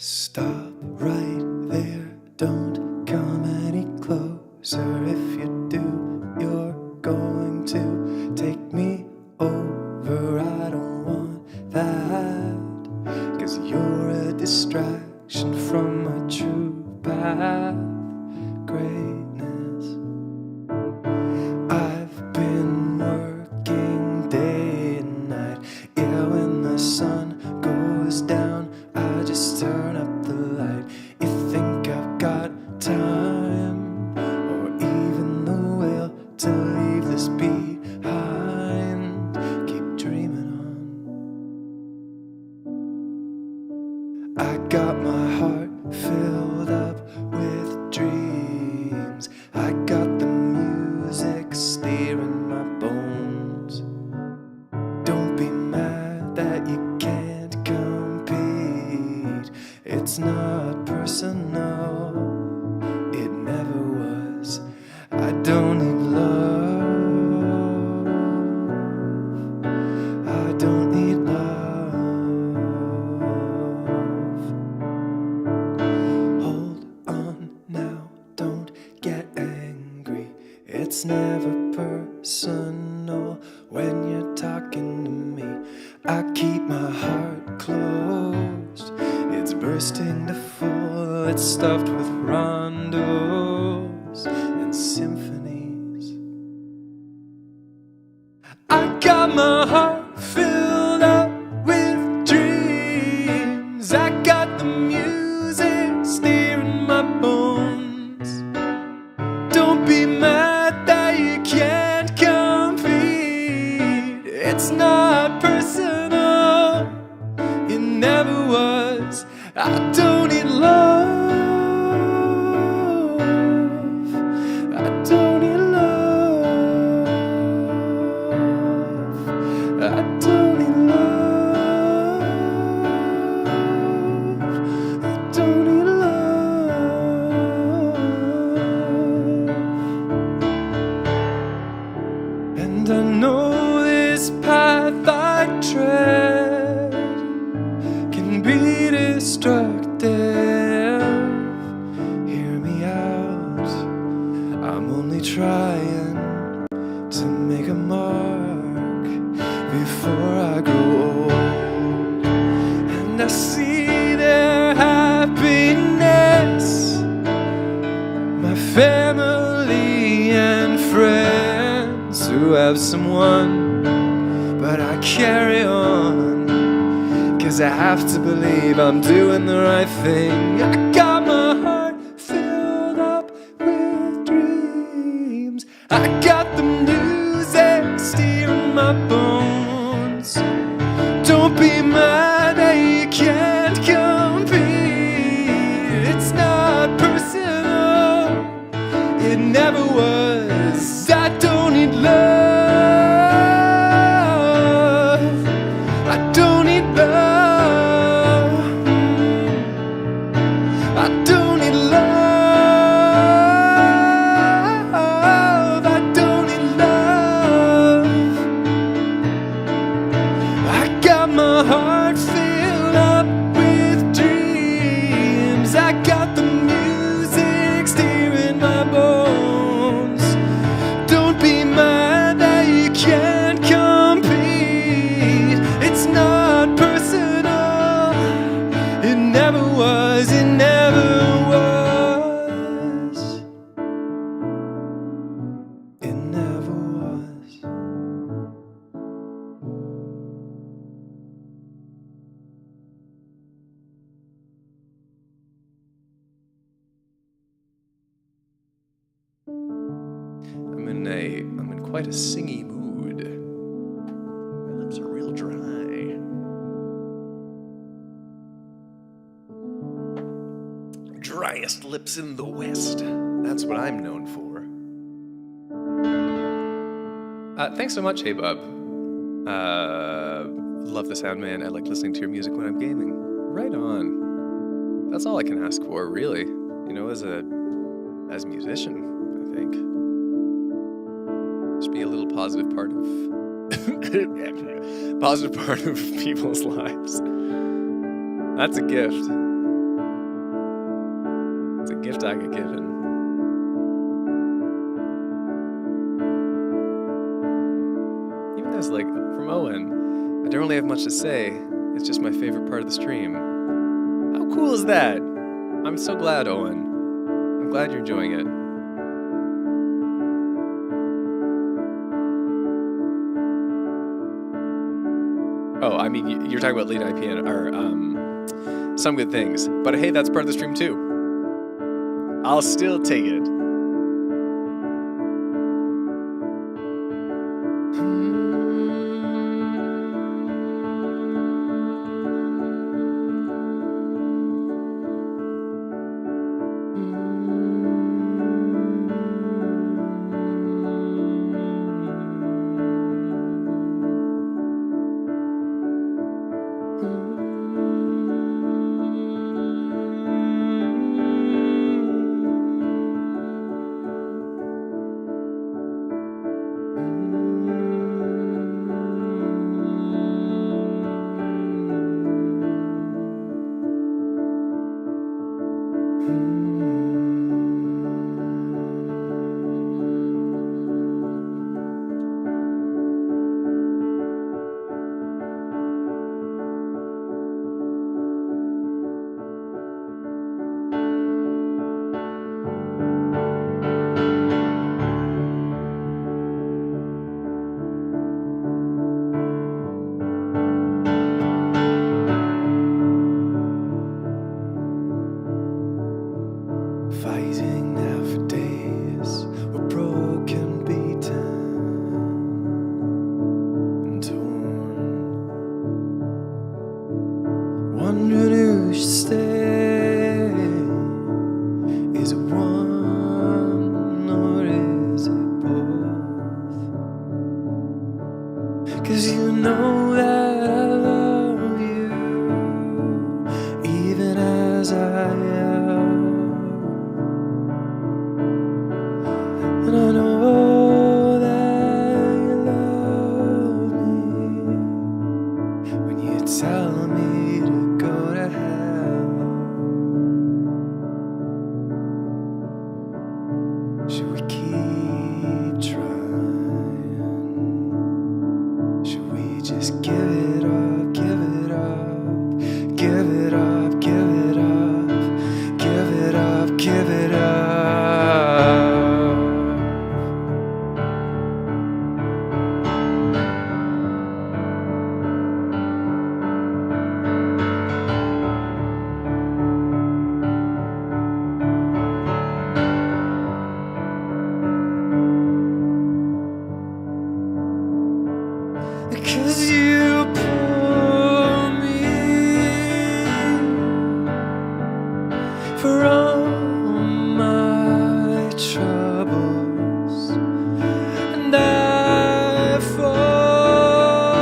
B: Stop right there, don't come any closer. If you do, you're going to take me over. I don't want that, 'cause you're a distraction from my true path. Greatness. I've been working day and night. Yeah, when the sun goes down, I just turn up the light. You think I've got time, or even the will to leave this behind? Keep dreaming on. I got my heart filled up with dreams. I got the music steering my bones. Don't be mad that you can't compete. It's not personal, it never was. I don't need love, I don't need love. Hold on now, don't get angry. It's never personal when you're talking to me. I keep my heart closed, it's bursting to full. It's stuffed with rondos and symphonies. I got my heart filled up with dreams. I got the music steering my bones. Don't be mad that you can't compete. It's not personal, it never was. I don't need love, I don't need love, I don't need love, I don't need love. And I know this path I tread can be destructive. Hear me out, I'm only trying to make a mark before I grow old. And I see their happiness, my family and friends who have someone, but I carry on, 'cause I have to believe I'm doing the right thing. I got my heart filled up with dreams. I got the music steering my bones. Don't be mad that you can't compete. It's not personal, it never was. I don't need love, I don't need love, I don't need love, I don't need love. I got my heart filled up with dreams. I got the music steering my bones. Don't be mad that you can't compete. It's not personal, it never was, it never was, it never was.
A: I'm in quite a singy mood. Eclipse in the West. That's what I'm known for. Thanks so much, Hey Bub. Love the sound, man. I like listening to your music when I'm gaming. Right on. That's all I can ask for, really. You know, as a musician, I think. Just be a little positive part of people's lives. That's a gift. It's a gift I get given. Even this, like, from Owen, I don't really have much to say. It's just my favorite part of the stream. How cool is that? I'm so glad, Owen. I'm glad you're enjoying it. Oh, I mean, you're talking about late night piano, or some good things. But hey, that's part of the stream too. I'll still take it. Fighting now for days, we're broken, beaten, and torn. Wondering who should stay. Is it one or is it both? 'Cause you know that I love you, even as I am. And I know that you love me when you tell me to go to hell. Should we keep trying? Should we just give it up, give it up, give it up, give it up, give it up, give it up? Cause you pull me for all my troubles, and I fall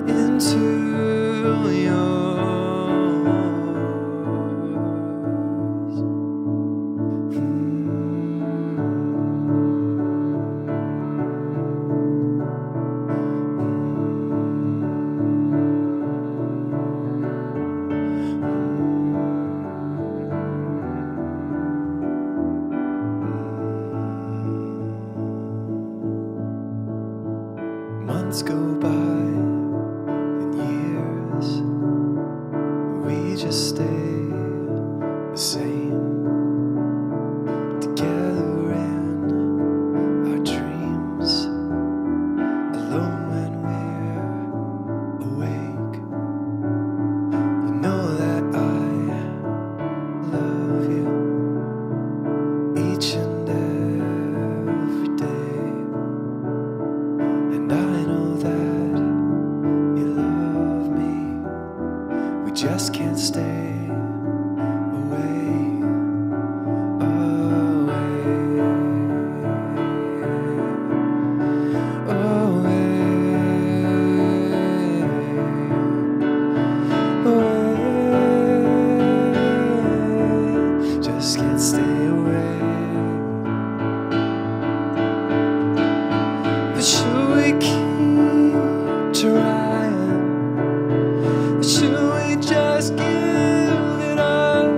A: into yours. Months go by and years, we just stay the same, together in our dreams, alone when we're awake. You know that I love you each and every day. And I know that
B: Just can't stay away. But should we keep trying? Should we just give it up?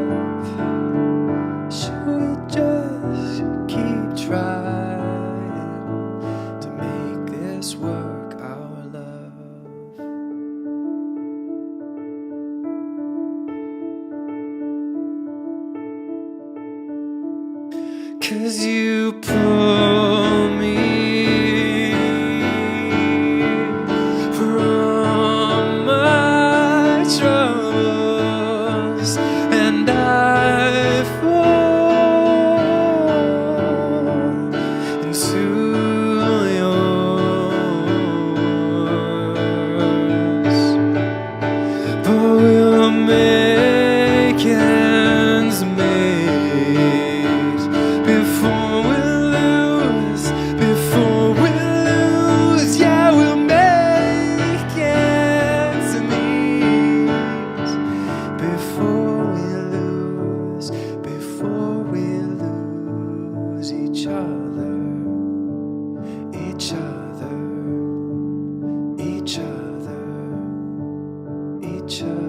B: Should we just keep trying to make this work, our love? 'Cause you pull me from my troubles, and I fall into yours. But we'll make ends meet before we lose, yeah, we'll make ends meet before we lose each other, each other, each other, each other.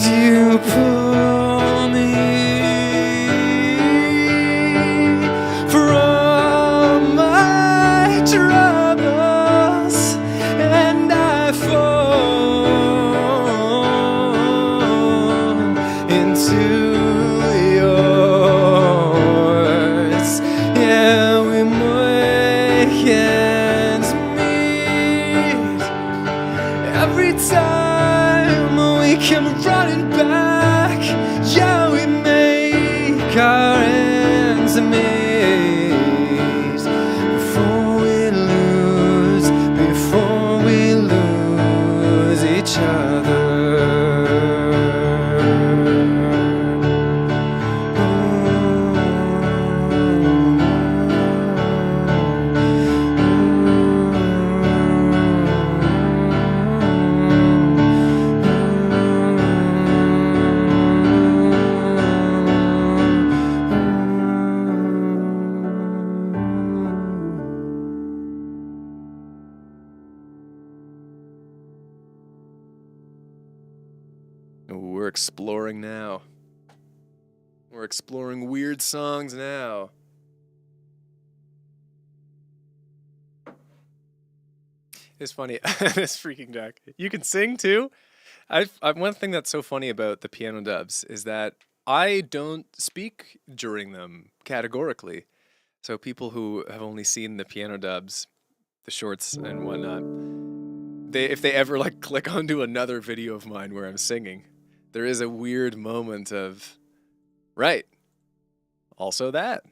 B: You pull me from my troubles, and I fall into yours. Yeah, we make ends meet every time we come running back. Yeah, we make our ends meet before we lose each other.
A: We're exploring now. We're exploring weird songs now. It's funny. This freaking duck. You can sing too? One thing that's so funny about the piano dubs is that I don't speak during them categorically. So people who have only seen the piano dubs, the shorts and whatnot, if they ever like click onto another video of mine where I'm singing, there is a weird moment of, right, also that.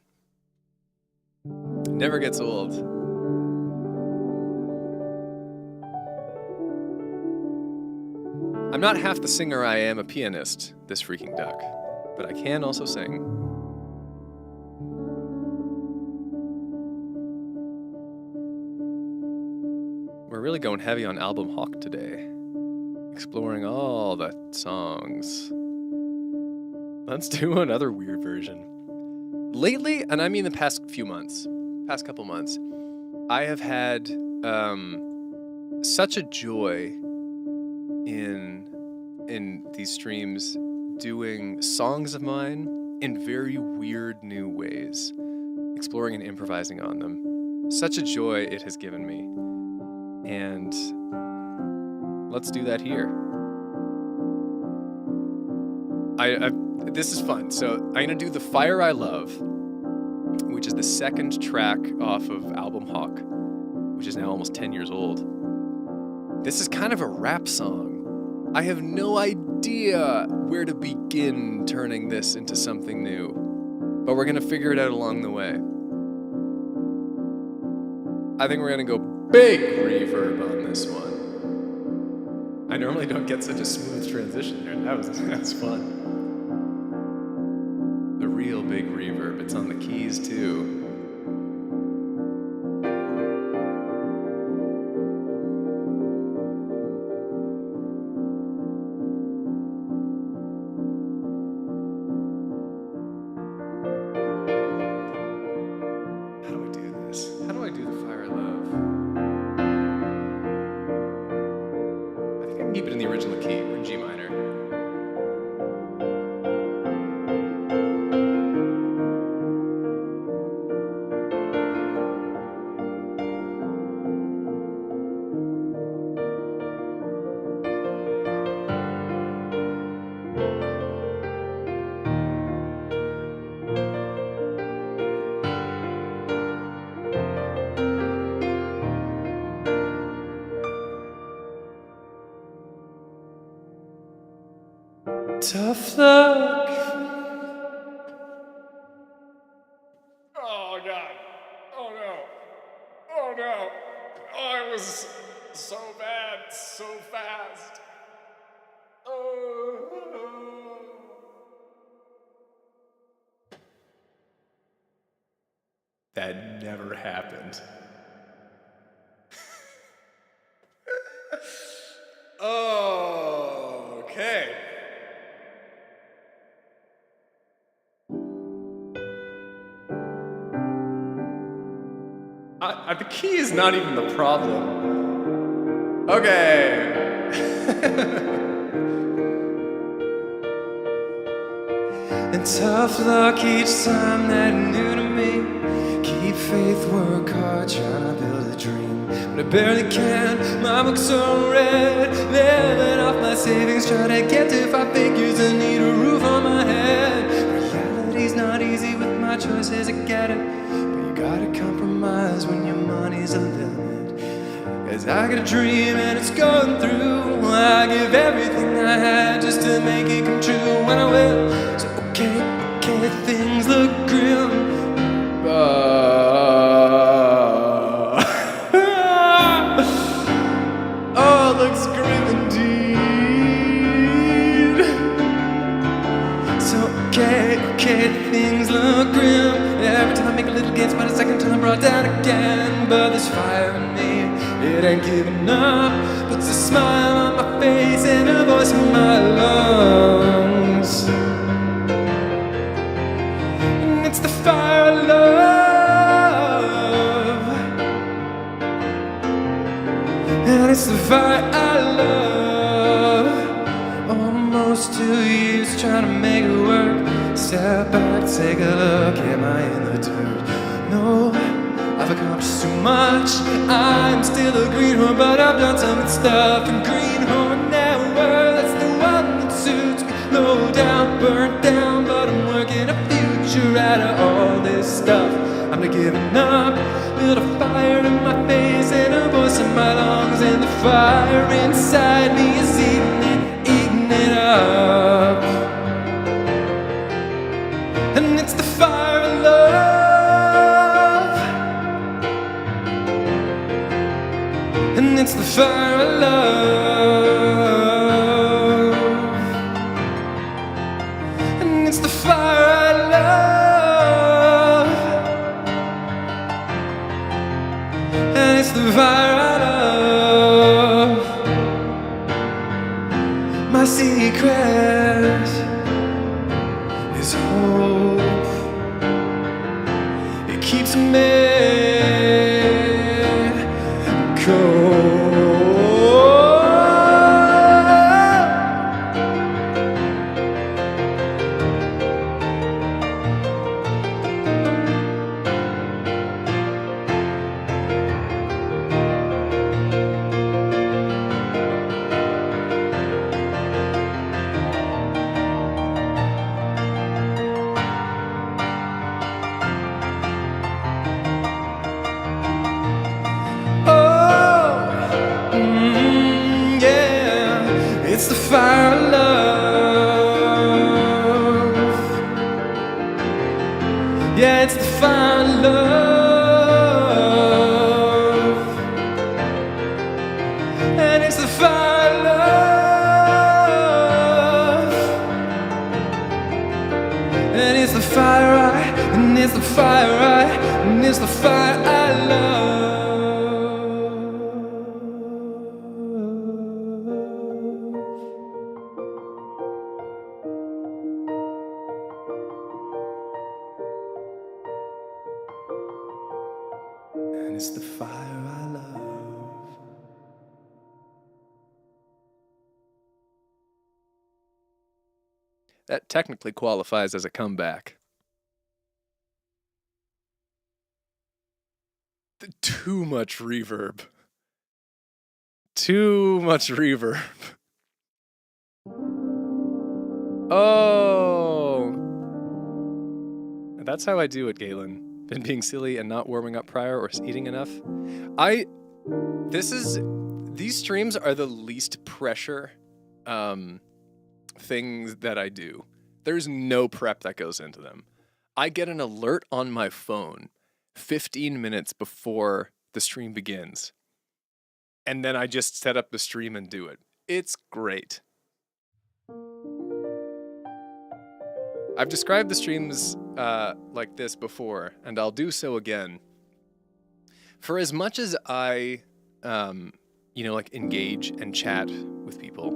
A: Never gets old. I'm not half the singer I am a pianist, this freaking duck, but I can also sing. We're really going heavy on Album Hawk today, exploring all the songs. Let's do another weird version. Lately, and I mean the past couple months, I have had such a joy in these streams doing songs of mine in very weird new ways, exploring and improvising on them. Such a joy it has given me. And Let's do that here. This is fun. So I'm gonna do The Fire I Love, which is the second track off of album Hawk, which is now almost 10 years old. This is kind of a rap song. I have no idea where to begin turning this into something new, but we're gonna figure it out along the way. I think we're gonna go big reverb on this one. I normally don't get such a smooth transition there. That was fun. The real big reverb. It's on the keys too. How do I do this? How do I do The Fire I Love? I think I can keep it in the original key. We're in G minor. Tough luck. Oh God. Oh no. Oh no. Oh, it was so bad, so fast. Oh. That never happened. Oh, okay. The key is not even the problem. Okay. And tough luck each time that new to me. Keep faith, work hard, trying to build a dream. But I barely can, my books are red. Living off my savings, trying to get to 5 figures. I need a roof on my head. Reality's not easy with my choices, I get it. Gotta compromise when your money's a limit. Cause I got a dream and it's going through. I give everything I had just to make it come true. When I will, so okay, things look grim. Oh, it looks grim indeed. So okay, things look grim. Every time I make a little gains, but a second time I brought down again. But there's fire in me, it ain't giving up. Puts a smile on my face and a voice in my lungs. And it's the fire I love. And it's the fire I love. Almost 2 years trying to make it work. Step back, take a look, am I in the dirt? No, I've accomplished too much. I'm still a greenhorn, but I've done some good stuff. And greenhorn never, that's the one that suits me. Low down, burnt down, but I'm working a future out of all this stuff. I'm not giving up, build a fire in my face and a voice in my lungs. And the fire inside me is eating it up. And it's the fire I love. And it's the fire I love. And it's the fire I love. And it's the fire I love. My secret is hope. It keeps me cold.
B: Yeah, it's the fire of love. Yeah, it's the fire of love. And it's the fire of love. And it's the fire and it's the fire and it's the fire I love. And it's the fire I love.
A: That technically qualifies as a comeback. Too much reverb. Too much reverb. Oh! That's how I do it, Galen. Been being silly and not warming up prior or eating enough. These streams are the least pressure things that I do. There's no prep that goes into them. I get an alert on my phone 15 minutes before the stream begins. And then I just set up the stream and do it. It's great. I've described the streams like this before, and I'll do so again. For as much as I, engage and chat with people,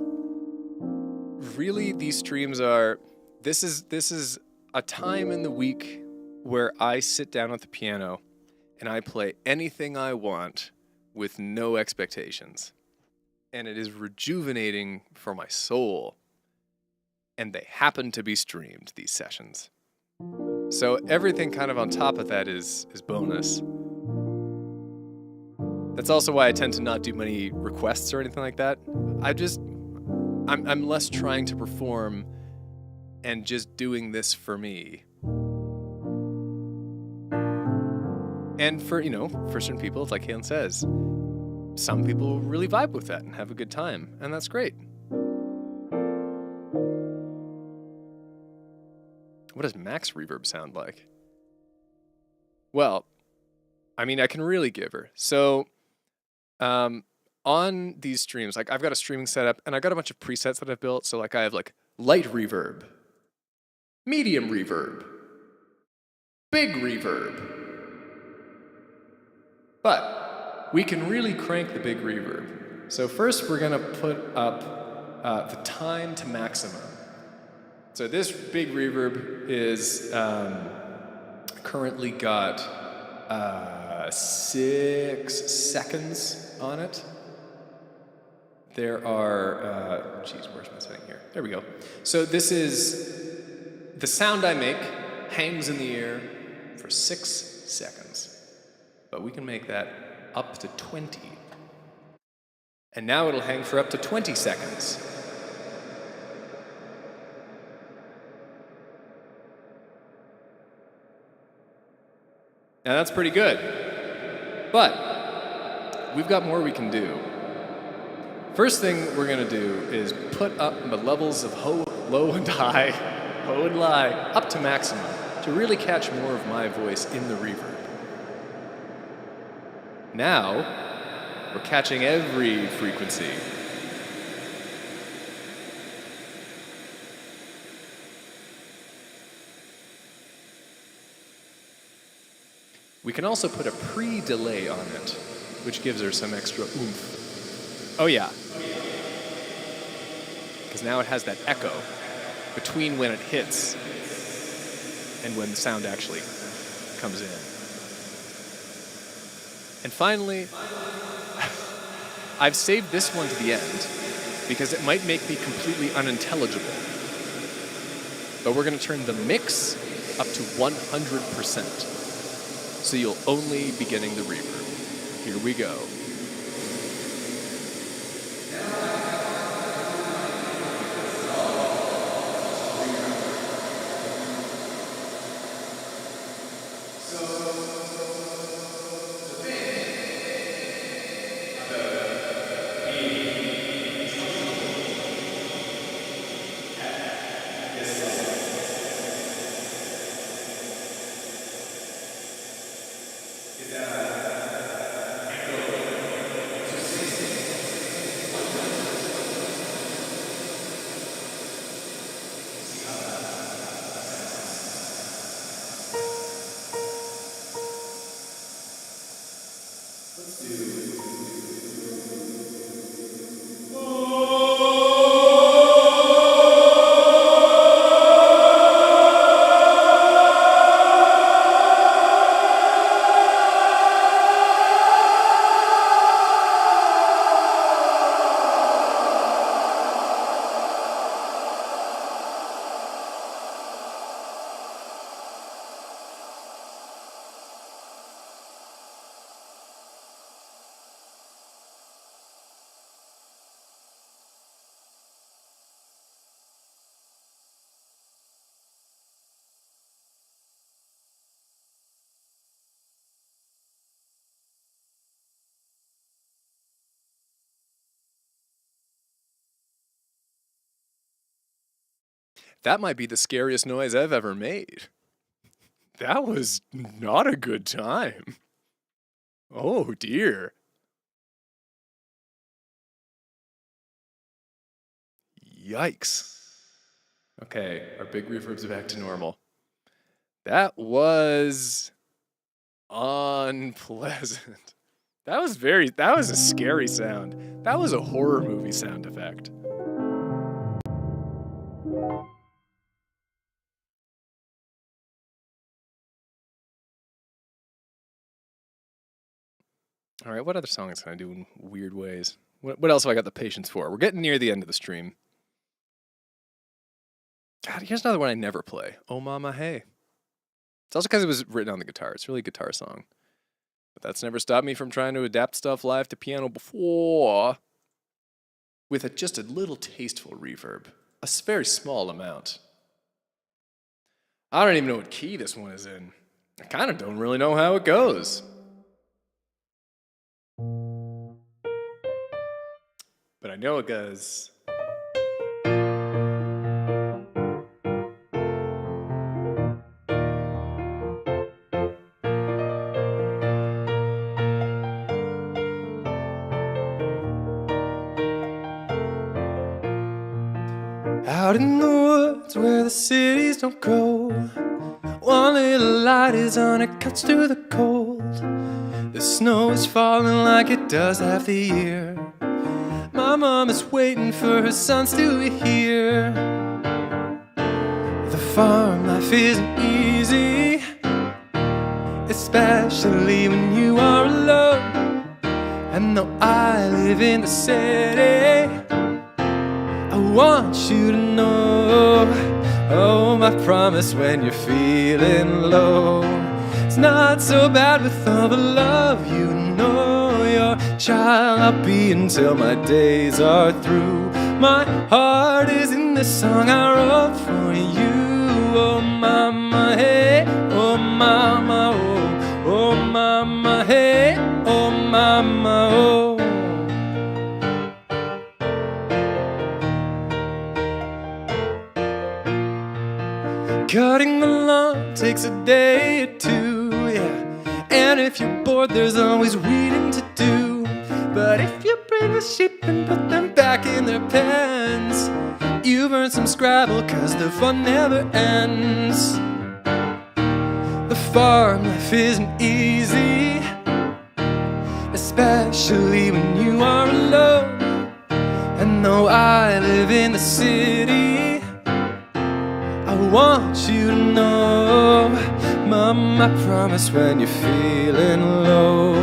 A: really these streams are, this is a time in the week where I sit down at the piano and I play anything I want with no expectations. And it is rejuvenating for my soul. And they happen to be streamed, these sessions. So everything kind of on top of that is bonus. That's also why I tend to not do many requests or anything like that. I'm less trying to perform and just doing this for me. And for certain people, it's like Halen says, some people really vibe with that and have a good time, and that's great. What does max reverb sound like? Well, I mean, I can really give her. So, on these streams, like I've got a streaming setup and I got a bunch of presets that I've built. So like I have like light reverb, medium reverb, big reverb. But we can really crank the big reverb. So first we're gonna put up the time to maximum. So this big reverb is currently got 6 seconds on it. There are, where's my setting here? There we go. So this is, the sound I make hangs in the air for 6 seconds. But we can make that up to 20. And now it'll hang for up to 20 seconds. Now that's pretty good. But we've got more we can do. First thing we're gonna do is put up the levels of low and high, ho and lie, up to maximum to really catch more of my voice in the reverb. Now, we're catching every frequency. We can also put a pre-delay on it, which gives her some extra oomph. Oh yeah. Because now it has that echo between when it hits and when the sound actually comes in. And finally, I've saved this one to the end because it might make me completely unintelligible. But we're going to turn the mix up to 100%. So you'll only be getting the reverb. Here we go. That might be the scariest noise I've ever made. That was not a good time. Oh dear. Yikes. Okay, our big reverb's back to normal. That was unpleasant. That was a scary sound. That was a horror movie sound effect. All right, what other songs can I do in weird ways? What else have I got the patience for? We're getting near the end of the stream. God, here's another one I never play. Oh Mama Hey. It's also because it was written on the guitar. It's really a guitar song. But that's never stopped me from trying to adapt stuff live to piano before. With just a little tasteful reverb. A very small amount. I don't even know what key this one is in. I kind of don't really know how it goes. But I know it goes. Out in the woods where the cities don't grow, one little light is on, it cuts through the cold. The snow is falling like it does half the year. My mom is waiting for her sons to hear. The farm life isn't easy, especially when you are alone. And though I live in the city, I want you to know, oh, my promise when you're feeling low. It's not so bad with all the love you know. Your child I'll be until my days are through. My heart is in the song I wrote for you. Oh mama, hey, oh mama, oh, oh mama, hey, oh mama, oh. Cutting the lawn takes a day or two, yeah. And if you're bored, there's always weeding to do. But if you bring the sheep and put them back in their pens, you've earned some Scrabble, cause the fun never ends. The farm life isn't easy, especially when you are alone. And though I live in the city, I want you to know, Mom, I promise when you're feeling low,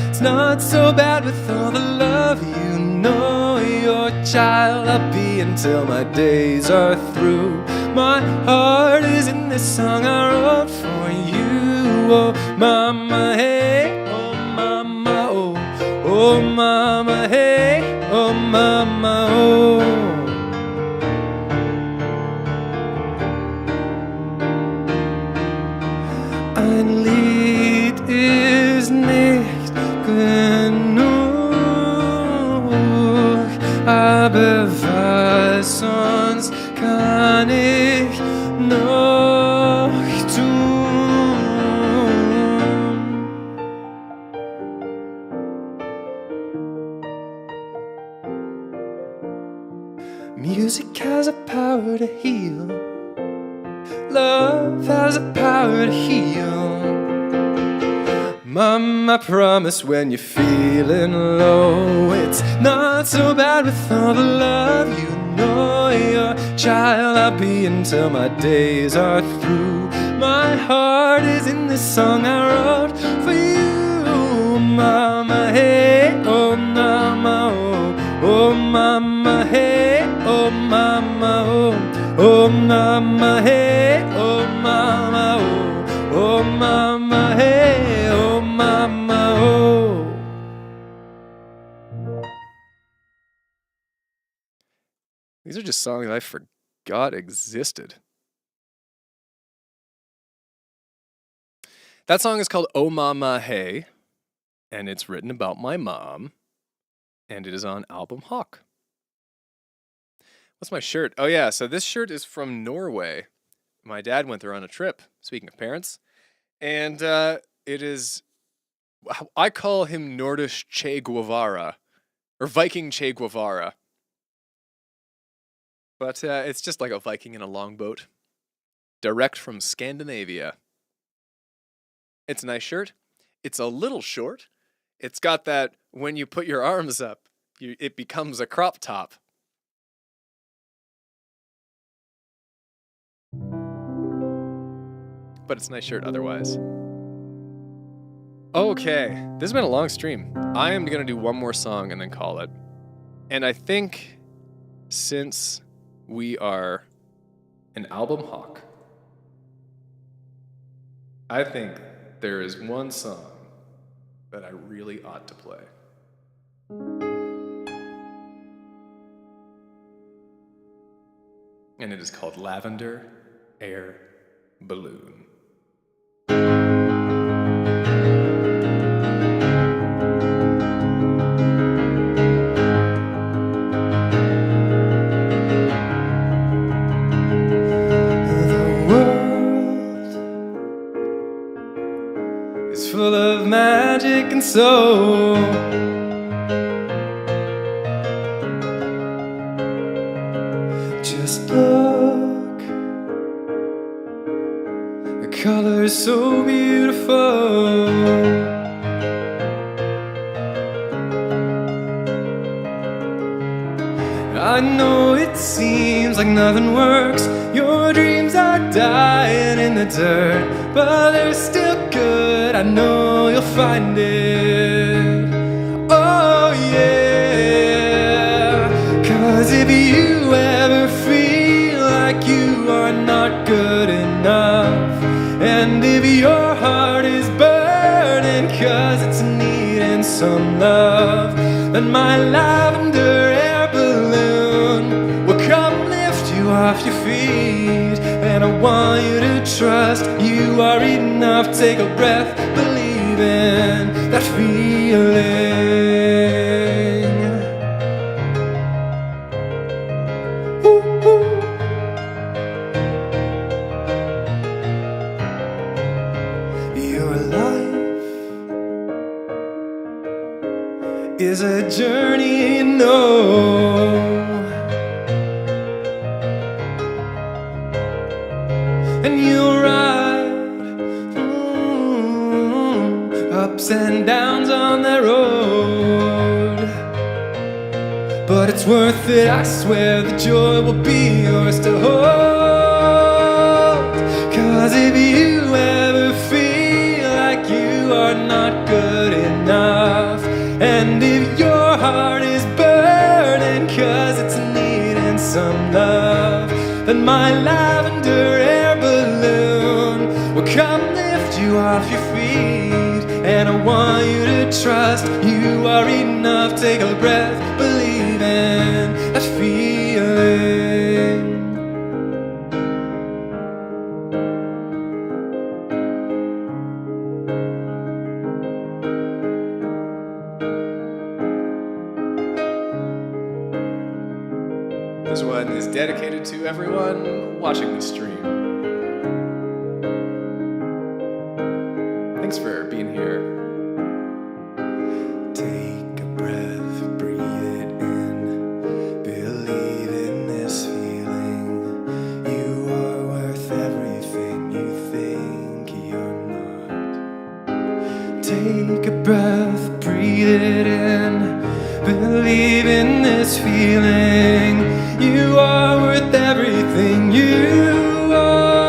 A: it's not so bad with all the love you know. Your child I'll be until my days are through. My heart is in this song I wrote for you. Oh mama, hey, oh mama, oh, oh mama, hey, oh mama, oh. Ein Lied ist nicht genug, aber was sonst kann ich noch tun? Music has a power to heal. Love has a power to heal. Mom, I promise when you're feeling low, it's not so bad with all the love you know. Your child I'll be until my days are through. My heart is in this song I wrote for you. Mama, hey, oh mama, oh, oh mama, hey, oh mama, oh. Oh mama, hey, oh mama, oh, oh mama, hey, oh mama, oh. These are just songs I forgot existed. That song is called Oh Mama Hey, and it's written about my mom, and it is on album Hawk. What's my shirt? Oh yeah, so this shirt is from Norway. My dad went there on a trip, speaking of parents. And it is, I call him Nordish Che Guevara, or Viking Che Guevara. But it's just like a Viking in a longboat, direct from Scandinavia. It's a nice shirt. It's a little short. It's got that when you put your arms up, it becomes a crop top. But it's a nice shirt otherwise. Okay, this has been a long stream. I am gonna do one more song and then call it. And I think since we are an album hawk, I think there is one song that I really ought to play. And it is called Lavender Air Balloon.
B: Full of magic and soul. Just look, the color's so beautiful. I know it seems like nothing works. Your dreams are dying in the dirt, but they're still good. I know you'll find it. Oh yeah. 'Cause if you ever feel like you are not good enough, and if your heart is burning 'cause it's needing some love, then my lavender air balloon will come lift you off your feet. And I want you to trust you are enough. Take a breath, believe in that feeling. Ooh, ooh. Your life is a journey you know. And you'll ride ups and downs on that road, but it's worth it, I swear. The joy will be yours to hold. 'Cause if you ever feel like you are not good enough, and if your heart is burning 'cause it's needing some love, then my lavender air balloon will come lift you off your feet. And I want you to trust you are enough. Take a breath, believe in that feeling.
A: This one is dedicated to everyone watching the stream. Thanks for being here.
B: Take a breath, breathe it in. Believe in this feeling. You are worth everything you think you're not. Take a breath, breathe it in. Believe in this feeling. You are worth everything you are.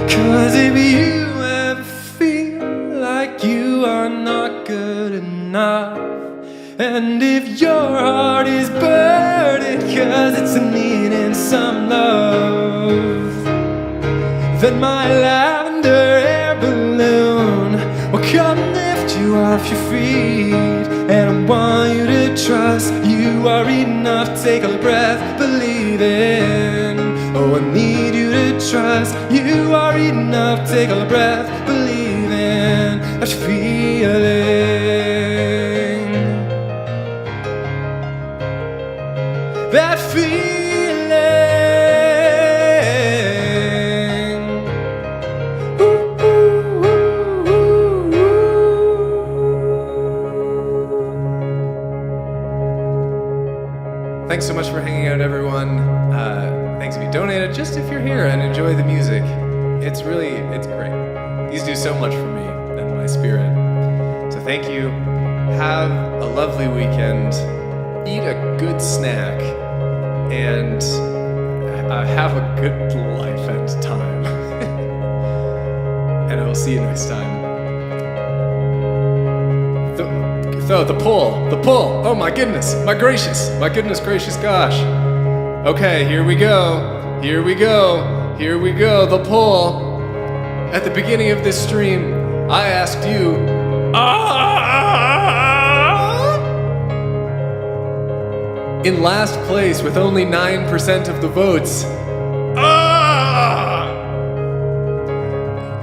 B: 'Cause if you ever feel like you are not good enough, and if your heart is burning 'cause it's needing some love, then my lavender air balloon will come lift you off your feet. And I want you to trust you are enough. Take a breath, believe in. Oh, I need you to trust you are enough. Take a breath, believe in that feeling. that feeling. Ooh, ooh, ooh, ooh. Thanks so much for hanging out, everyone. Thanks if you donated, just if you're here and enjoy the music. It's great. These do so much for me and my spirit. So thank you. Have a lovely weekend. Eat a good snack. And have a good life and time. And I will see you next time. The pull. Oh my goodness gracious gosh. Okay, here we go. The pull. At the beginning of this stream, I asked you, in last place with only 9% of the votes.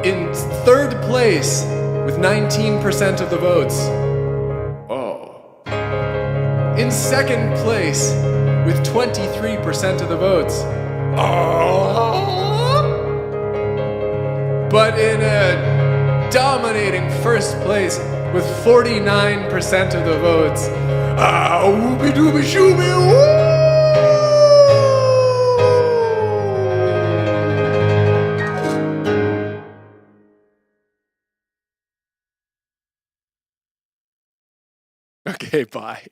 B: In third place with 19% of the votes. In second place with 23% of the votes. But in a dominating first place with 49% of the votes. Whoopie doopie shooby woo! Okay, bye.